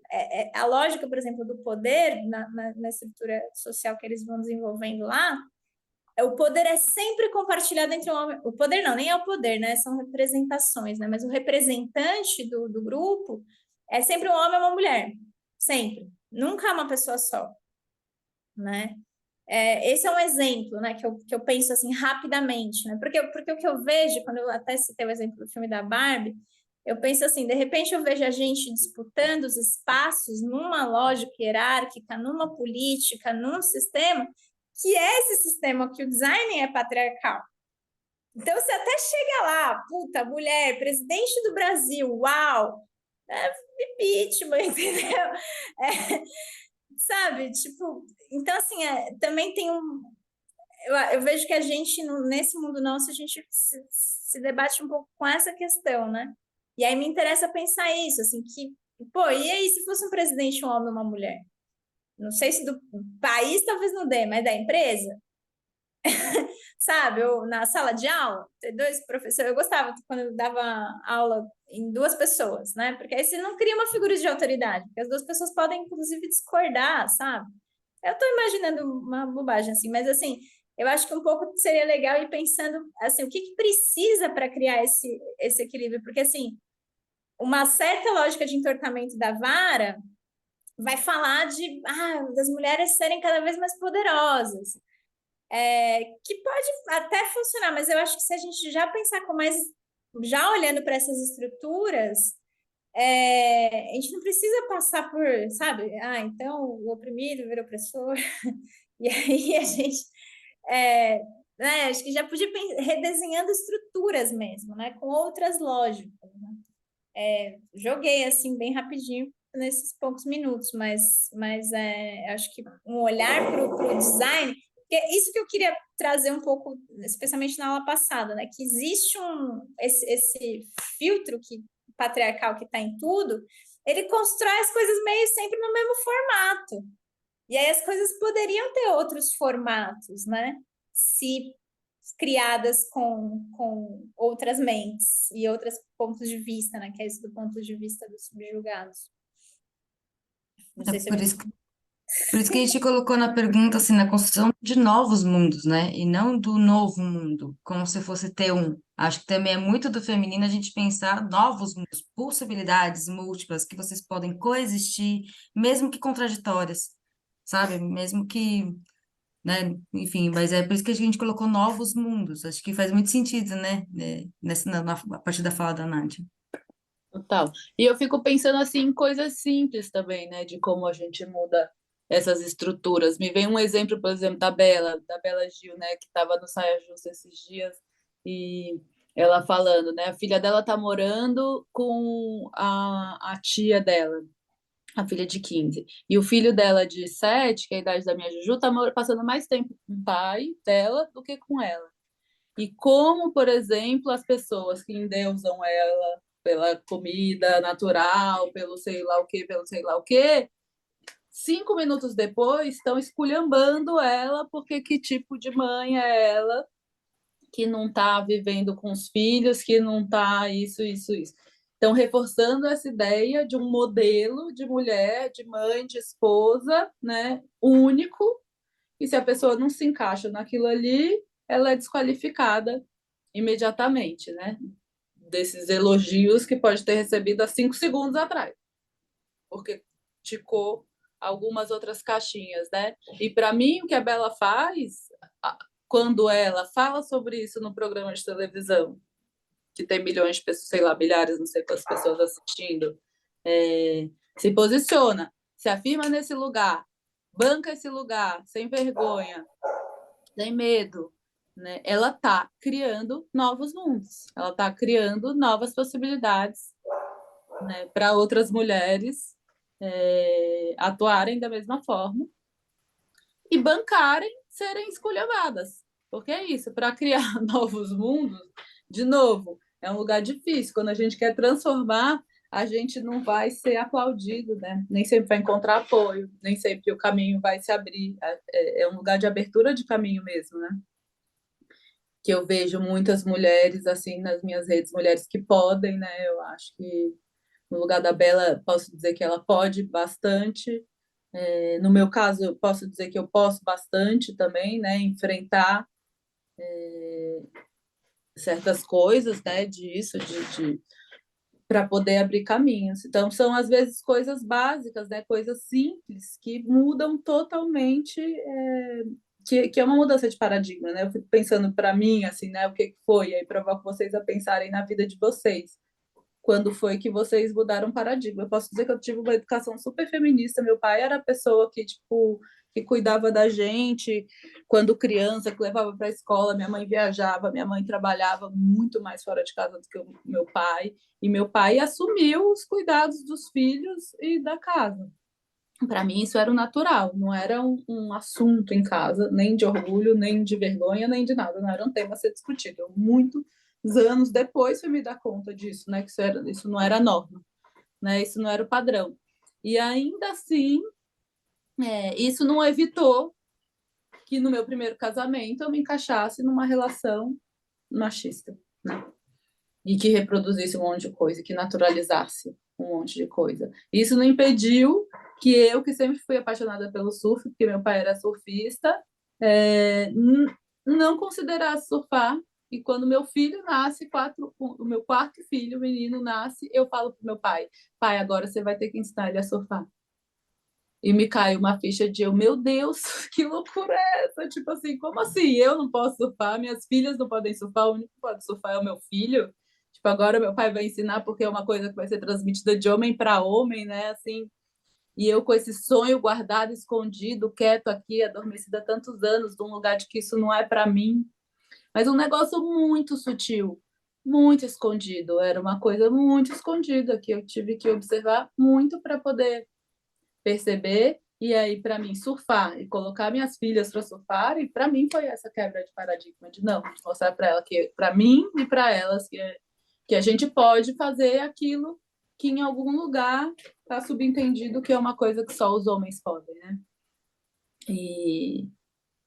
S1: a lógica, por exemplo, do poder na estrutura social que eles vão desenvolvendo lá. O poder é sempre compartilhado entre um homem. O poder não, nem é o poder, né? São representações, né? Mas o representante do grupo é sempre um homem ou uma mulher, sempre. Nunca é uma pessoa só, né? Esse é um exemplo, né, que eu penso assim rapidamente, né? Porque o que eu vejo, quando eu até citei o exemplo do filme da Barbie, eu penso assim, de repente eu vejo a gente disputando os espaços numa lógica hierárquica, numa política, num sistema, que é esse sistema que o design é patriarcal. Então você até chega lá, puta, mulher, presidente do Brasil, uau! Impeachment, entendeu? Sabe, tipo, então assim, também tem eu vejo que a gente, nesse mundo nosso, a gente se debate um pouco com essa questão, né? E aí me interessa pensar isso, assim, que, pô, e aí se fosse um presidente um homem ou uma mulher? Não sei se do país talvez não dê, mas da empresa, sabe? Ou na sala de aula, ter dois professores. Eu gostava quando eu dava aula em duas pessoas, né? Porque aí você não cria uma figura de autoridade, porque as duas pessoas podem, inclusive, discordar, sabe? Eu estou imaginando uma bobagem assim, mas assim, eu acho que um pouco seria legal ir pensando assim, o que que precisa para criar esse equilíbrio, porque assim, uma certa lógica de entortamento da vara vai falar das mulheres serem cada vez mais poderosas, que pode até funcionar, mas eu acho que se a gente já pensar com mais, já olhando para essas estruturas, a gente não precisa passar por, sabe, então o oprimido vira opressor, e aí a gente, acho que já podia redesenhando estruturas mesmo, né, com outras lógicas, né? Joguei assim bem rapidinho nesses poucos minutos, mas acho que um olhar para o design, que é isso que eu queria trazer um pouco, especialmente na aula passada, né? Que existe esse filtro patriarcal que está em tudo, ele constrói as coisas meio sempre no mesmo formato. E aí as coisas poderiam ter outros formatos, né? Se criadas com outras mentes e outros pontos de vista, né? Que é isso do ponto de vista dos subjugados. Não
S4: É
S1: sei se eu
S4: por
S1: me...
S4: isso, por isso que a gente colocou na pergunta, assim, na construção de novos mundos, né? E não do novo mundo, como se fosse ter um. Acho que também é muito do feminino a gente pensar novos mundos, possibilidades múltiplas que vocês podem coexistir, mesmo que contraditórias, sabe? Mesmo que, né? Enfim, mas é por isso que a gente colocou novos mundos. Acho que faz muito sentido, né? A partir da fala da Nádia.
S3: Total. E eu fico pensando assim em coisas simples também, né, de como a gente muda essas estruturas. Me vem um exemplo, por exemplo, da Bela Gil, né, que estava no Saia Justa esses dias e ela falando, né, a filha dela tá morando com a tia dela, a filha de 15. E o filho dela de 7, que é a idade da minha Juju, tá passando mais tempo com o pai dela do que com ela. E como, por exemplo, as pessoas que endeusam ela pela comida natural, pelo sei lá o quê, pelo sei lá o quê, 5 minutos depois estão esculhambando ela porque que tipo de mãe é ela, que não está vivendo com os filhos, que não está isso. Estão reforçando essa ideia de um modelo de mulher, de mãe, de esposa, né, único, e se a pessoa não se encaixa naquilo ali, ela é desqualificada imediatamente, né? Desses elogios que pode ter recebido há 5 segundos atrás, porque ticou algumas outras caixinhas, né? E para mim, o que a Bela faz, quando ela fala sobre isso no programa de televisão, que tem milhões de pessoas, sei lá, milhares, não sei quantas pessoas assistindo, se posiciona, se afirma nesse lugar, banca esse lugar, sem vergonha, sem medo, né? Ela está criando novos mundos, ela está criando novas possibilidades, né, para outras mulheres atuarem da mesma forma e bancarem serem esculhambadas. Porque é isso, para criar novos mundos, de novo, é um lugar difícil. Quando a gente quer transformar, a gente não vai ser aplaudido, né? Nem sempre vai encontrar apoio, nem sempre o caminho vai se abrir. É um lugar de abertura de caminho mesmo, né? Que eu vejo muitas mulheres, assim, nas minhas redes, mulheres que podem, né? Eu acho que no lugar da Bela, posso dizer que ela pode bastante. No meu caso, eu posso dizer que eu posso bastante também, né? Enfrentar certas coisas, né? Disso, de para poder abrir caminhos. Então, são às vezes coisas básicas, né? Coisas simples que mudam totalmente, que é uma mudança de paradigma, né? Eu fico pensando para mim, assim, né? O que foi? E aí provoco vocês a pensarem na vida de vocês. Quando foi que vocês mudaram o paradigma? Eu posso dizer que eu tive uma educação super feminista. Meu pai era a pessoa que, tipo, que cuidava da gente quando criança, que levava para a escola. Minha mãe viajava, minha mãe trabalhava muito mais fora de casa do que o meu pai. E meu pai assumiu os cuidados dos filhos e da casa. Para mim, isso era o natural, não era um assunto em casa, nem de orgulho, nem de vergonha, nem de nada, não era um tema a ser discutido. Muitos anos depois fui me dar conta disso, né? Que isso não era norma, né? Isso não era o padrão. E ainda assim, isso não evitou que no meu primeiro casamento eu me encaixasse numa relação machista, né? E que reproduzisse um monte de coisa, que naturalizasse um monte de coisa. Isso não impediu que eu, que sempre fui apaixonada pelo surf, porque meu pai era surfista, não considerasse surfar. E quando meu filho nasce, o meu quarto filho, menino, nasce, eu falo pro meu pai, pai, agora você vai ter que ensinar ele a surfar. E me cai uma ficha de meu Deus, que loucura é essa? Tipo assim, como assim? Eu não posso surfar, minhas filhas não podem surfar, o único que pode surfar é o meu filho. Tipo, agora meu pai vai ensinar porque é uma coisa que vai ser transmitida de homem para homem, né? Assim, e eu com esse sonho guardado, escondido, quieto aqui, adormecida há tantos anos, num lugar de que isso não é para mim. Mas um negócio muito sutil, muito escondido. Era uma coisa muito escondida que eu tive que observar muito para poder perceber. E aí, para mim, surfar e colocar minhas filhas para surfar, e para mim foi essa quebra de paradigma de não, de mostrar para ela que, para mim e para elas, que a gente pode fazer aquilo que em algum lugar está subentendido que é uma coisa que só os homens podem, né? E,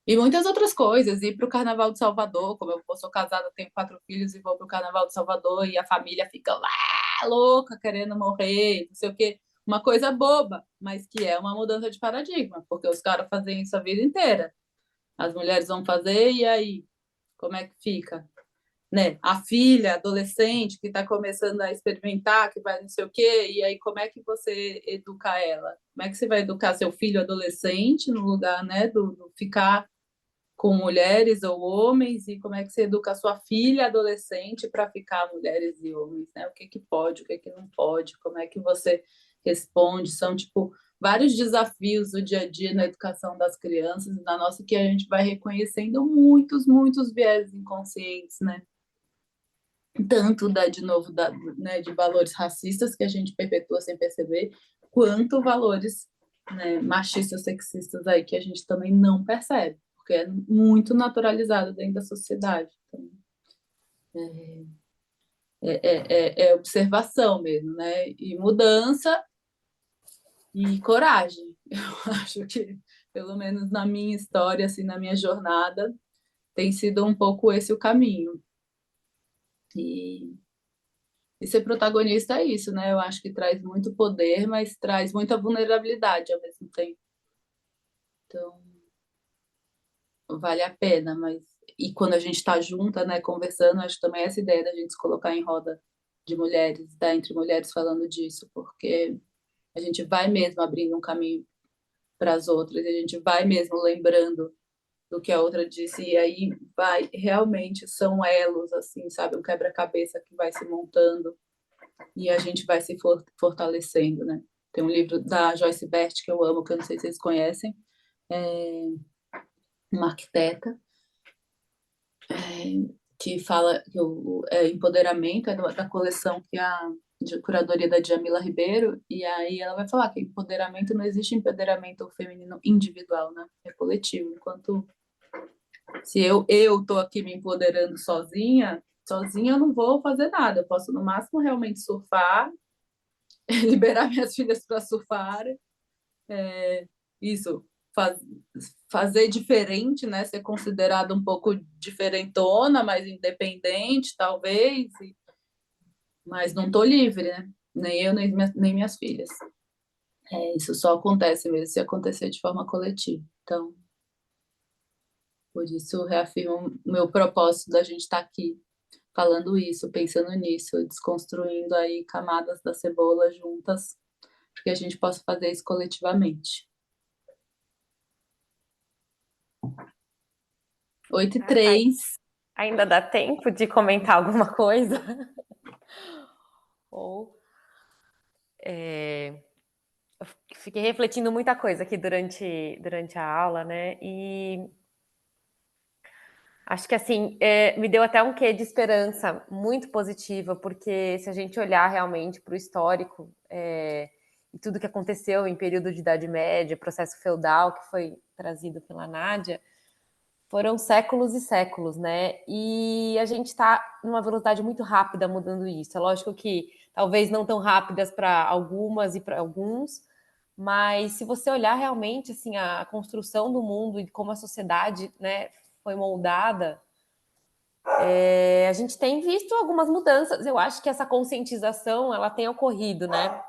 S3: e muitas outras coisas, ir para o Carnaval de Salvador, como eu sou casada, tenho 4 filhos e vou para o Carnaval de Salvador e a família fica lá louca, querendo morrer, não sei o quê. Uma coisa boba, mas que é uma mudança de paradigma, porque os caras fazem isso a vida inteira. As mulheres vão fazer e aí, como é que fica? Né? A filha, adolescente, que está começando a experimentar, que vai não sei o quê, e aí como é que você educa ela? Como é que você vai educar seu filho adolescente no lugar, né, do ficar com mulheres ou homens, e como é que você educa a sua filha adolescente para ficar mulheres e homens, né? O que que pode, o que que não pode, como é que você responde? São, tipo, vários desafios do dia a dia na educação das crianças, na nossa, que a gente vai reconhecendo muitos viés inconscientes, né? Tanto de novo, né, de valores racistas que a gente perpetua sem perceber, quanto valores, né, machistas, sexistas aí que a gente também não percebe, porque é muito naturalizado dentro da sociedade. Então, é observação mesmo, né? E mudança e coragem. Eu acho que, pelo menos na minha história, assim, na minha jornada, tem sido um pouco esse o caminho. E ser protagonista é isso, né? Eu acho que traz muito poder, mas traz muita vulnerabilidade ao mesmo tempo. Então, vale a pena, mas e quando a gente está junta, né, conversando, acho que também essa ideia da gente se colocar em roda de mulheres, tá, entre mulheres falando disso, porque a gente vai mesmo abrindo um caminho para as outras, e a gente vai mesmo lembrando do que a outra disse, e aí vai, realmente são elos, assim, sabe, um quebra-cabeça que vai se montando e a gente vai se fortalecendo, né? Tem um livro da Joyce Bert que eu amo, que eu não sei se vocês conhecem, uma arquiteta, que fala que empoderamento, é da coleção que a de curadoria da Djamila Ribeiro, e aí ela vai falar que empoderamento, não existe empoderamento feminino individual, né? É coletivo. Enquanto se eu tô aqui me empoderando sozinha eu não vou fazer nada. Eu posso, no máximo, realmente surfar, liberar minhas filhas para surfar, isso, faz, fazer diferente, né? Ser considerada um pouco diferentona, mais independente, talvez, mas não tô livre, né? Nem eu, nem minhas filhas. Isso só acontece mesmo se acontecer de forma coletiva. Então, por isso, eu reafirmo o meu propósito da gente estar aqui falando isso, pensando nisso, desconstruindo aí camadas da cebola juntas, para que a gente possa fazer isso coletivamente. 8h03.
S5: Ainda dá tempo de comentar alguma coisa? Ou eu fiquei refletindo muita coisa aqui durante a aula, né? E acho que assim me deu até um quê de esperança muito positiva, porque se a gente olhar realmente para o histórico e tudo que aconteceu em período de Idade Média, processo feudal que foi trazido pela Nádia, foram séculos e séculos, né? E a gente está numa velocidade muito rápida mudando isso. É lógico que talvez não tão rápidas para algumas e para alguns, mas se você olhar realmente assim a construção do mundo e como a sociedade, né, foi moldada, a gente tem visto algumas mudanças. Eu acho que essa conscientização ela tem ocorrido, né?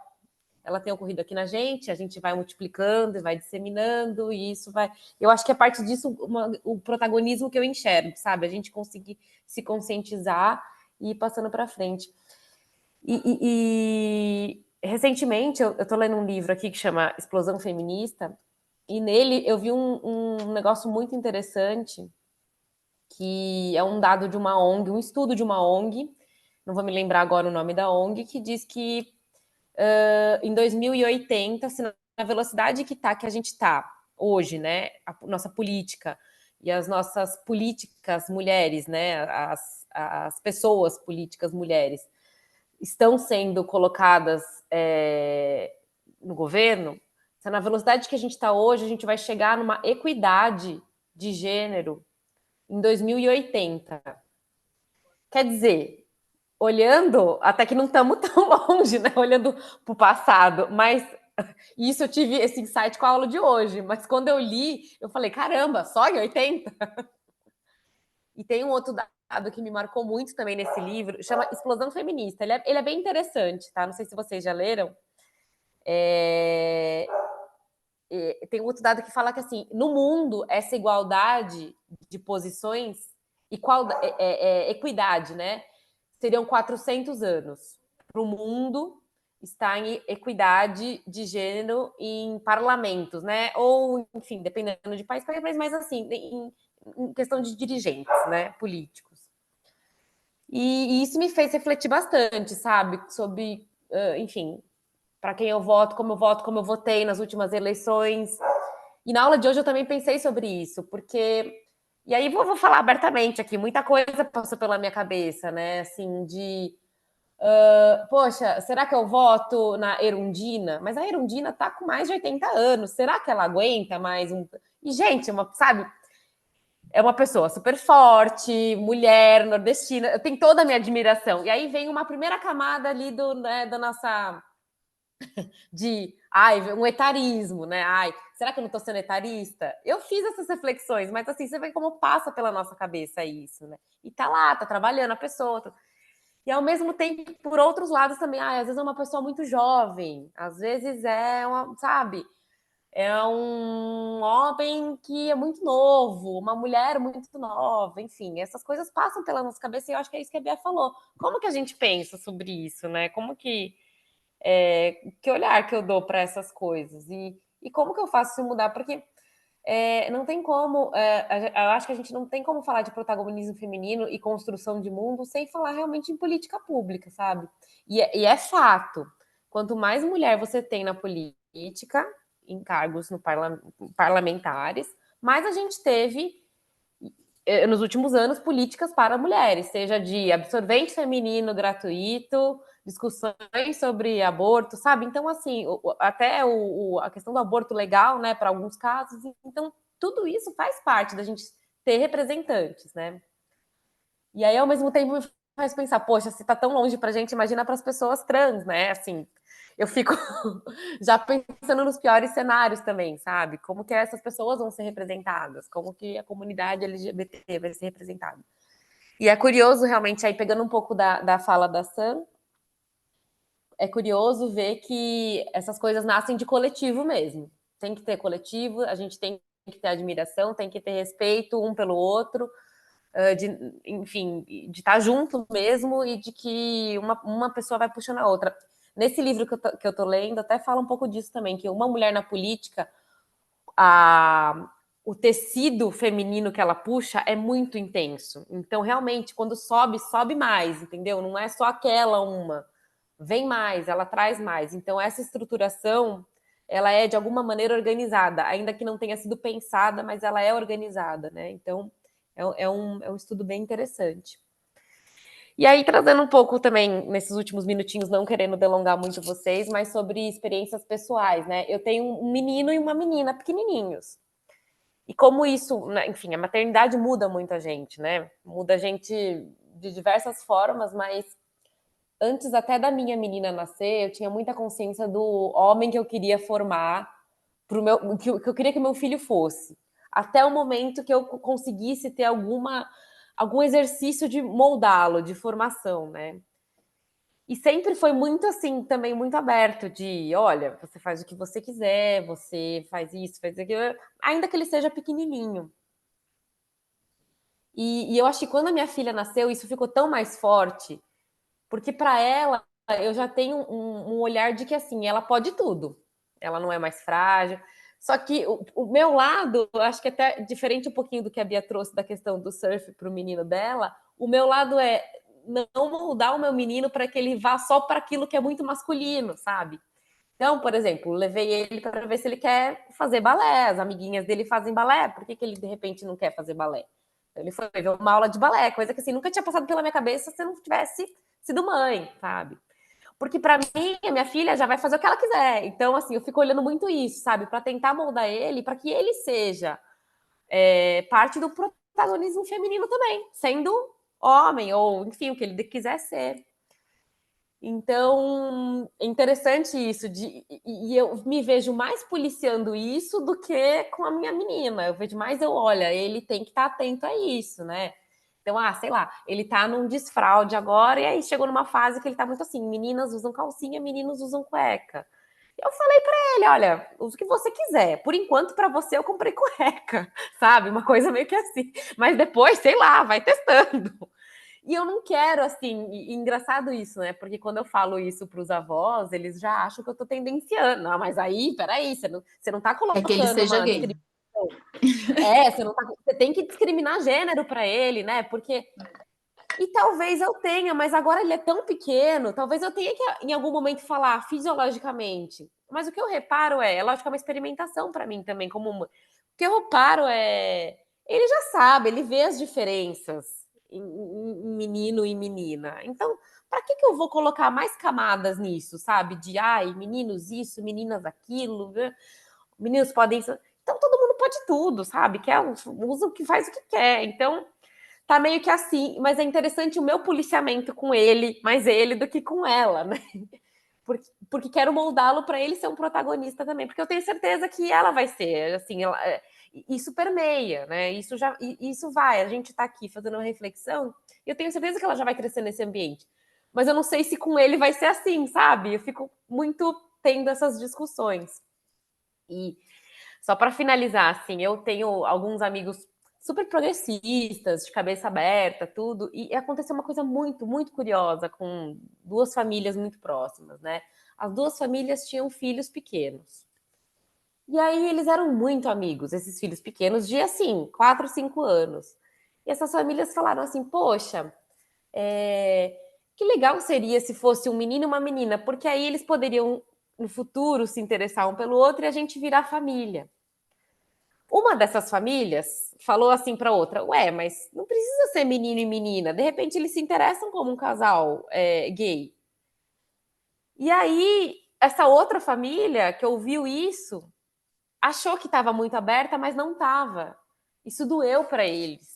S5: ela tem ocorrido aqui na gente, a gente vai multiplicando e vai disseminando, e isso vai... Eu acho que é parte disso o protagonismo que eu enxergo, sabe? A gente conseguir se conscientizar e ir passando para frente. E recentemente, eu tô lendo um livro aqui que chama Explosão Feminista, e nele eu vi um negócio muito interessante, que é um dado de uma ONG, um estudo de uma ONG, não vou me lembrar agora o nome da ONG, que diz que em 2080, se na velocidade que a gente está hoje, né, a nossa política e as nossas políticas mulheres, né, as pessoas políticas mulheres estão sendo colocadas no governo, se na velocidade que a gente está hoje, a gente vai chegar numa equidade de gênero em 2080. Quer dizer, olhando, até que não estamos tão longe, né? Olhando para o passado, mas isso eu tive esse insight com a aula de hoje, mas quando eu li, eu falei, caramba, só em 80? E tem um outro dado que me marcou muito também nesse livro, chama Explosão Feminista. Ele é bem interessante, tá? Não sei se vocês já leram. Tem um outro dado que fala que, assim, no mundo, essa igualdade de posições, equidade, né? Seriam 400 anos para o mundo estar em equidade de gênero em parlamentos, né? Ou, enfim, dependendo de país, mas assim, em questão de dirigentes, né? Políticos. E isso me fez refletir bastante, sabe? Sobre, enfim, para quem eu voto, como eu votei nas últimas eleições. E na aula de hoje eu também pensei sobre isso, porque... E aí vou falar abertamente aqui, muita coisa passou pela minha cabeça, né? Assim, poxa, será que eu voto na Erundina? Mas a Erundina tá com mais de 80 anos, será que ela aguenta mais um... E, gente, sabe, é uma pessoa super forte, mulher, nordestina, eu tenho toda a minha admiração. E aí vem uma primeira camada ali da nossa... um etarismo, né? Será que eu não tô sendo etarista? Eu fiz essas reflexões, mas assim, você vê como passa pela nossa cabeça isso, né? E tá lá, tá trabalhando a pessoa. E ao mesmo tempo, por outros lados também, às vezes é uma pessoa muito jovem, às vezes sabe? É um homem que é muito novo, uma mulher muito nova, enfim, essas coisas passam pela nossa cabeça e eu acho que é isso que a Bia falou. Como que a gente pensa sobre isso, né? Como que olhar que eu dou para essas coisas e como que eu faço isso mudar? Porque não tem como, eu acho que a gente não tem como falar de protagonismo feminino e construção de mundo sem falar realmente em política pública, sabe? E é fato, quanto mais mulher você tem na política, em cargos no parlamentares, mais a gente teve nos últimos anos políticas para mulheres, seja de absorvente feminino gratuito, discussões sobre aborto, sabe? Então, assim, até a questão do aborto legal, né, para alguns casos. Então, tudo isso faz parte da gente ter representantes, né? E aí, ao mesmo tempo, me faz pensar, poxa, se tá tão longe pra gente, imagina para as pessoas trans, né? Assim, eu fico já pensando nos piores cenários também, sabe? Como que essas pessoas vão ser representadas, como que a comunidade LGBT vai ser representada. E é curioso, realmente, aí pegando um pouco da fala da Sam, é curioso ver que essas coisas nascem de coletivo mesmo. Tem que ter coletivo, a gente tem que ter admiração, tem que ter respeito um pelo outro, enfim, de estar junto mesmo e de que uma pessoa vai puxando a outra. Nesse livro que eu tô lendo, até fala um pouco disso também, que uma mulher na política, o tecido feminino que ela puxa é muito intenso. Então, realmente, quando sobe mais, entendeu? Não é só aquela uma. Vem mais, ela traz mais. Então, essa estruturação, ela é, de alguma maneira, organizada, ainda que não tenha sido pensada, mas ela é organizada, né? Então, é um estudo bem interessante. E aí, trazendo um pouco também, nesses últimos minutinhos, não querendo delongar muito vocês, mas sobre experiências pessoais, né? Eu tenho um menino e uma menina pequenininhos. E como isso, né, enfim, a maternidade muda muito a gente, né? Muda a gente de diversas formas, mas antes até da minha menina nascer, eu tinha muita consciência do homem que eu queria formar, que eu queria que meu filho fosse. Até o momento que eu conseguisse ter algum exercício de moldá-lo, de formação, né? E sempre foi muito assim, também muito aberto de, olha, você faz o que você quiser, você faz isso, faz aquilo, ainda que ele seja pequenininho. E eu acho que quando a minha filha nasceu, isso ficou tão mais forte, porque para ela, eu já tenho um olhar de que, assim, ela pode tudo. Ela não é mais frágil. Só que o meu lado, eu acho que até diferente um pouquinho do que a Bia trouxe da questão do surf para o menino dela, o meu lado é não moldar o meu menino para que ele vá só para aquilo que é muito masculino, sabe? Então, por exemplo, levei ele para ver se ele quer fazer balé. As amiguinhas dele fazem balé, por que, que ele de repente não quer fazer balé? Ele foi ver uma aula de balé, coisa que assim nunca tinha passado pela minha cabeça se eu não tivesse sido mãe, sabe? Porque para mim, a minha filha já vai fazer o que ela quiser. Então, assim, eu fico olhando muito isso, sabe? Para tentar moldar ele, para que ele seja parte do protagonismo feminino também, sendo homem, ou enfim, o que ele quiser ser. Então, é interessante isso, e eu me vejo mais policiando isso do que com a minha menina. Eu vejo mais, olha, ele tem que estar atento a isso, né? Então, sei lá, ele tá num desfraude agora, e aí chegou numa fase que ele tá muito assim: meninas usam calcinha, meninos usam cueca. Eu falei pra ele: olha, usa o que você quiser. Por enquanto, pra você, eu comprei cueca, sabe? Uma coisa meio que assim. Mas depois, sei lá, vai testando. E eu não quero, assim, engraçado isso, né? Porque quando eu falo isso para os avós, eles já acham que eu tô tendenciando. Não, mas aí, peraí, você não tá
S4: É que ele
S5: colocando
S4: seja
S5: uma
S4: gay.
S5: discriminação. Você tem que discriminar gênero para ele, né? Porque. E talvez eu tenha, mas agora ele é tão pequeno, talvez eu tenha que em algum momento falar fisiologicamente. Mas o que eu reparo é lógico, é uma experimentação para mim também, como uma. O que eu reparo é. Ele já sabe, ele vê as diferenças em menino e menina. Então, para que eu vou colocar mais camadas nisso, sabe? De meninos isso, meninas aquilo, né? Meninos podem isso. Então todo mundo pode tudo, sabe? Usa o que faz o que quer. Então, tá meio que assim, mas é interessante o meu policiamento com ele, mais ele do que com ela, né? Porque quero moldá-lo para ele ser um protagonista também, porque eu tenho certeza que ela vai ser, assim, isso permeia, né? Isso vai, a gente está aqui fazendo uma reflexão, e eu tenho certeza que ela já vai crescer nesse ambiente. Mas eu não sei se com ele vai ser assim, sabe? Eu fico muito tendo essas discussões. E só para finalizar, assim, eu tenho alguns amigos super progressistas, de cabeça aberta, tudo, e aconteceu uma coisa muito, muito curiosa com duas famílias muito próximas, né? As duas famílias tinham filhos pequenos. E aí eles eram muito amigos, esses filhos pequenos, de assim, 4, 5 anos. E essas famílias falaram assim: poxa, que legal seria se fosse um menino e uma menina, porque aí eles poderiam, no futuro, se interessar um pelo outro e a gente virar família. Uma dessas famílias falou assim para outra: ué, mas não precisa ser menino e menina, de repente eles se interessam como um casal gay. E aí, essa outra família que ouviu isso achou que estava muito aberta, mas não estava. Isso doeu para eles.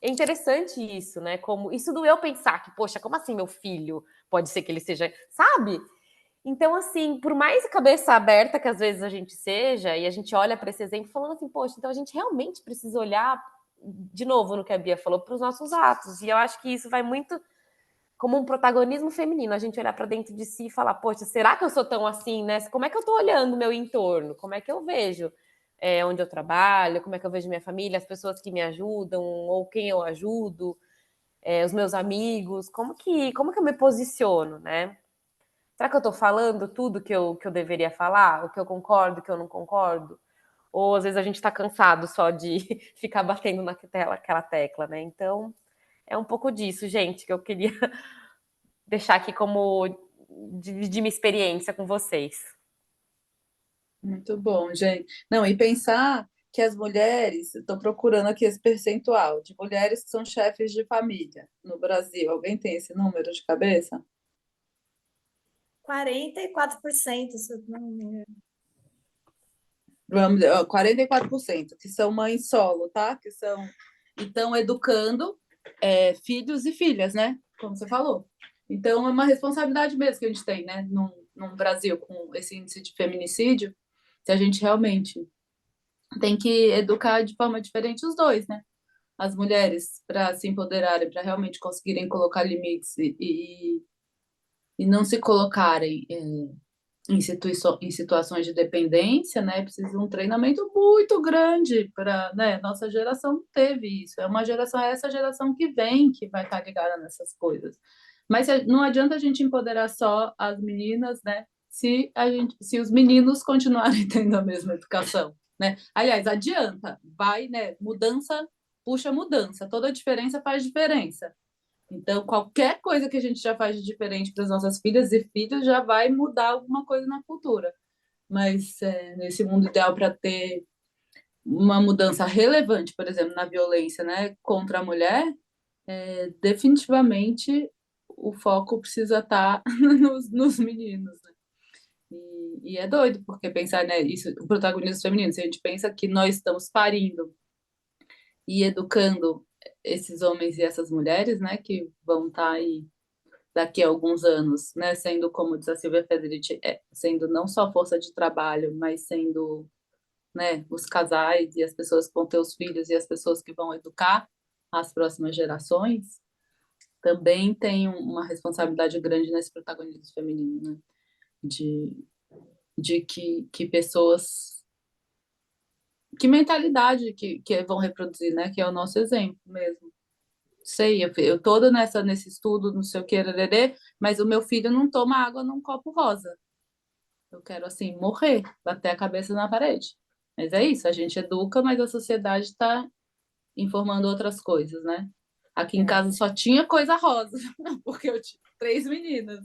S5: É interessante isso, né? Como isso doeu pensar que, poxa, como assim meu filho pode ser que ele seja, sabe? Então, assim, por mais cabeça aberta que às vezes a gente seja, e a gente olha para esse exemplo falando assim, poxa, então a gente realmente precisa olhar, de novo, no que a Bia falou, para os nossos atos. E eu acho que isso vai muito como um protagonismo feminino, a gente olhar para dentro de si e falar, poxa, será que eu sou tão assim, né? Como é que eu estou olhando o meu entorno? Como é que eu vejo onde eu trabalho? Como é que eu vejo minha família, as pessoas que me ajudam, ou quem eu ajudo, os meus amigos? Como que eu me posiciono, né? Será que eu estou falando tudo que eu deveria falar? O que eu concordo, o que eu não concordo? Ou às vezes a gente está cansado só de ficar batendo naquela tecla, né? Então, é um pouco disso, gente, que eu queria deixar aqui como de minha experiência com vocês.
S3: Muito bom, gente. Não, e pensar que as mulheres, estou procurando aqui esse percentual de mulheres que são chefes de família no Brasil. Alguém tem esse número de cabeça?
S1: 44%, se eu não me engano.
S3: Vamos, 44% que são mães solo, tá? Que estão educando filhos e filhas, né? Como você falou. Então, é uma responsabilidade mesmo que a gente tem, né? No Brasil, com esse índice de feminicídio, se a gente realmente tem que educar de forma diferente os dois, né? As mulheres para se empoderarem, para realmente conseguirem colocar limites e não se colocarem em situações de dependência, né? Precisa de um treinamento muito grande para, né? Nossa geração não teve isso. É essa geração que vem que vai estar ligada nessas coisas. Mas não adianta a gente empoderar só as meninas, né? Se os meninos continuarem tendo a mesma educação, né? Aliás, adianta, vai, né? Mudança puxa mudança. Toda diferença faz diferença. Então, qualquer coisa que a gente já faz de diferente para as nossas filhas e filhos já vai mudar alguma coisa na cultura. Mas nesse mundo ideal, para ter uma mudança relevante, por exemplo, na violência, né, contra a mulher, definitivamente o foco precisa estar nos meninos, né? E é doido, porque pensar, né, isso, o protagonismo feminino, se a gente pensa que nós estamos parindo e educando esses homens e essas mulheres, né, que vão estar aí daqui a alguns anos, né, sendo, como diz a Silvia Federici, sendo não só força de trabalho, mas sendo, né, os casais e as pessoas que vão ter os filhos e as pessoas que vão educar as próximas gerações, também tem uma responsabilidade grande nesse protagonismo feminino, né, de, de que pessoas, que mentalidade que vão reproduzir, né, que é o nosso exemplo mesmo. Sei, eu toda nesse estudo, não sei o que, mas o meu filho não toma água num copo rosa. Eu quero, assim, morrer, bater a cabeça na parede. Mas é isso, a gente educa, mas a sociedade está informando outras coisas, né? Aqui em casa só tinha coisa rosa, porque eu tinha 3 meninas,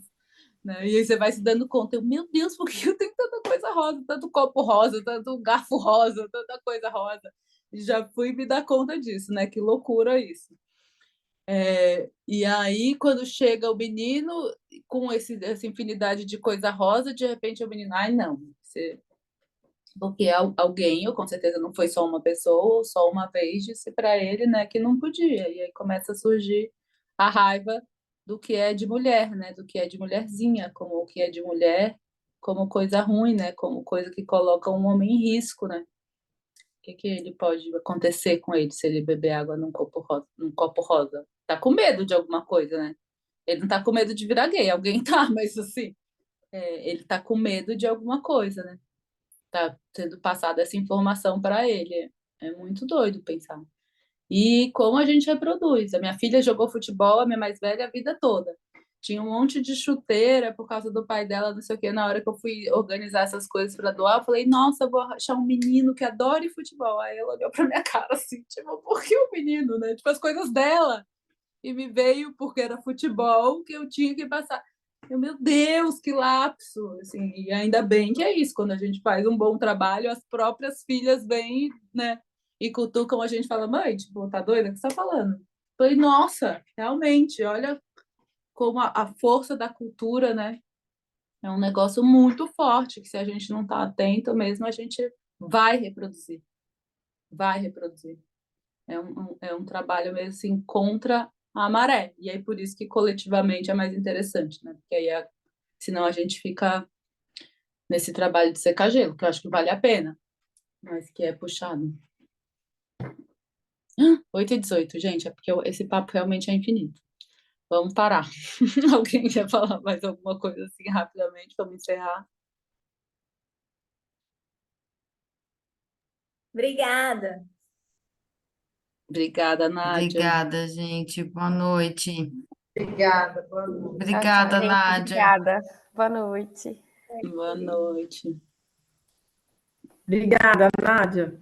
S3: né? E aí você vai se dando conta, meu Deus, por que eu tenho tanta coisa rosa, tanto copo rosa, tanto garfo rosa, tanta coisa rosa? E já fui me dar conta disso, né? Que loucura isso. E aí, quando chega o menino com essa infinidade de coisa rosa, de repente o menino, ai, não, porque alguém, ou com certeza não foi só uma pessoa, ou só uma vez, disse para ele, né, que não podia. E aí começa a surgir a raiva do que é de mulher, né, do que é de mulherzinha, como o que é de mulher, como coisa ruim, né, como coisa que coloca um homem em risco, né? Que ele pode acontecer com ele se ele beber água num copo rosa, num copo rosa? Tá com medo de alguma coisa, né? Ele não tá com medo de virar gay, alguém tá, mas assim, ele tá com medo de alguma coisa, né? Tá sendo passada essa informação para ele. É muito doido pensar. E como a gente reproduz. A minha filha jogou futebol, a minha mais velha, a vida toda. Tinha um monte de chuteira por causa do pai dela, não sei o quê. Na hora que eu fui organizar essas coisas para doar, eu falei, nossa, eu vou achar um menino que adore futebol. Aí ela olhou para minha cara assim, tipo, por que o menino, né? Tipo, as coisas dela. E me veio, porque era futebol, que eu tinha que passar. Meu Deus, que lapso! Assim, e ainda bem que é isso, quando a gente faz um bom trabalho, as próprias filhas vêm, né, e cutucam a gente e falam, mãe, tipo, tá doida? O que você tá falando? Eu falei, nossa, realmente, olha como a força da cultura, né, é um negócio muito forte, que se a gente não tá atento mesmo, a gente vai reproduzir. Vai reproduzir. É um trabalho mesmo assim contra a maré. E aí por isso que coletivamente é mais interessante, né? Porque aí senão a gente fica nesse trabalho de secar gelo, que eu acho que vale a pena, mas que é puxado. 8h18, gente, é porque esse papo realmente é infinito. Vamos parar. Alguém quer falar mais alguma coisa assim rapidamente? Vamos encerrar.
S1: Obrigada.
S3: Obrigada, Nádia.
S4: Obrigada, gente. Boa noite.
S2: Obrigada, boa noite.
S4: Obrigada,
S5: Gente,
S4: Nádia.
S5: obrigada. Boa noite.
S3: Boa noite.
S2: Obrigada, Nádia.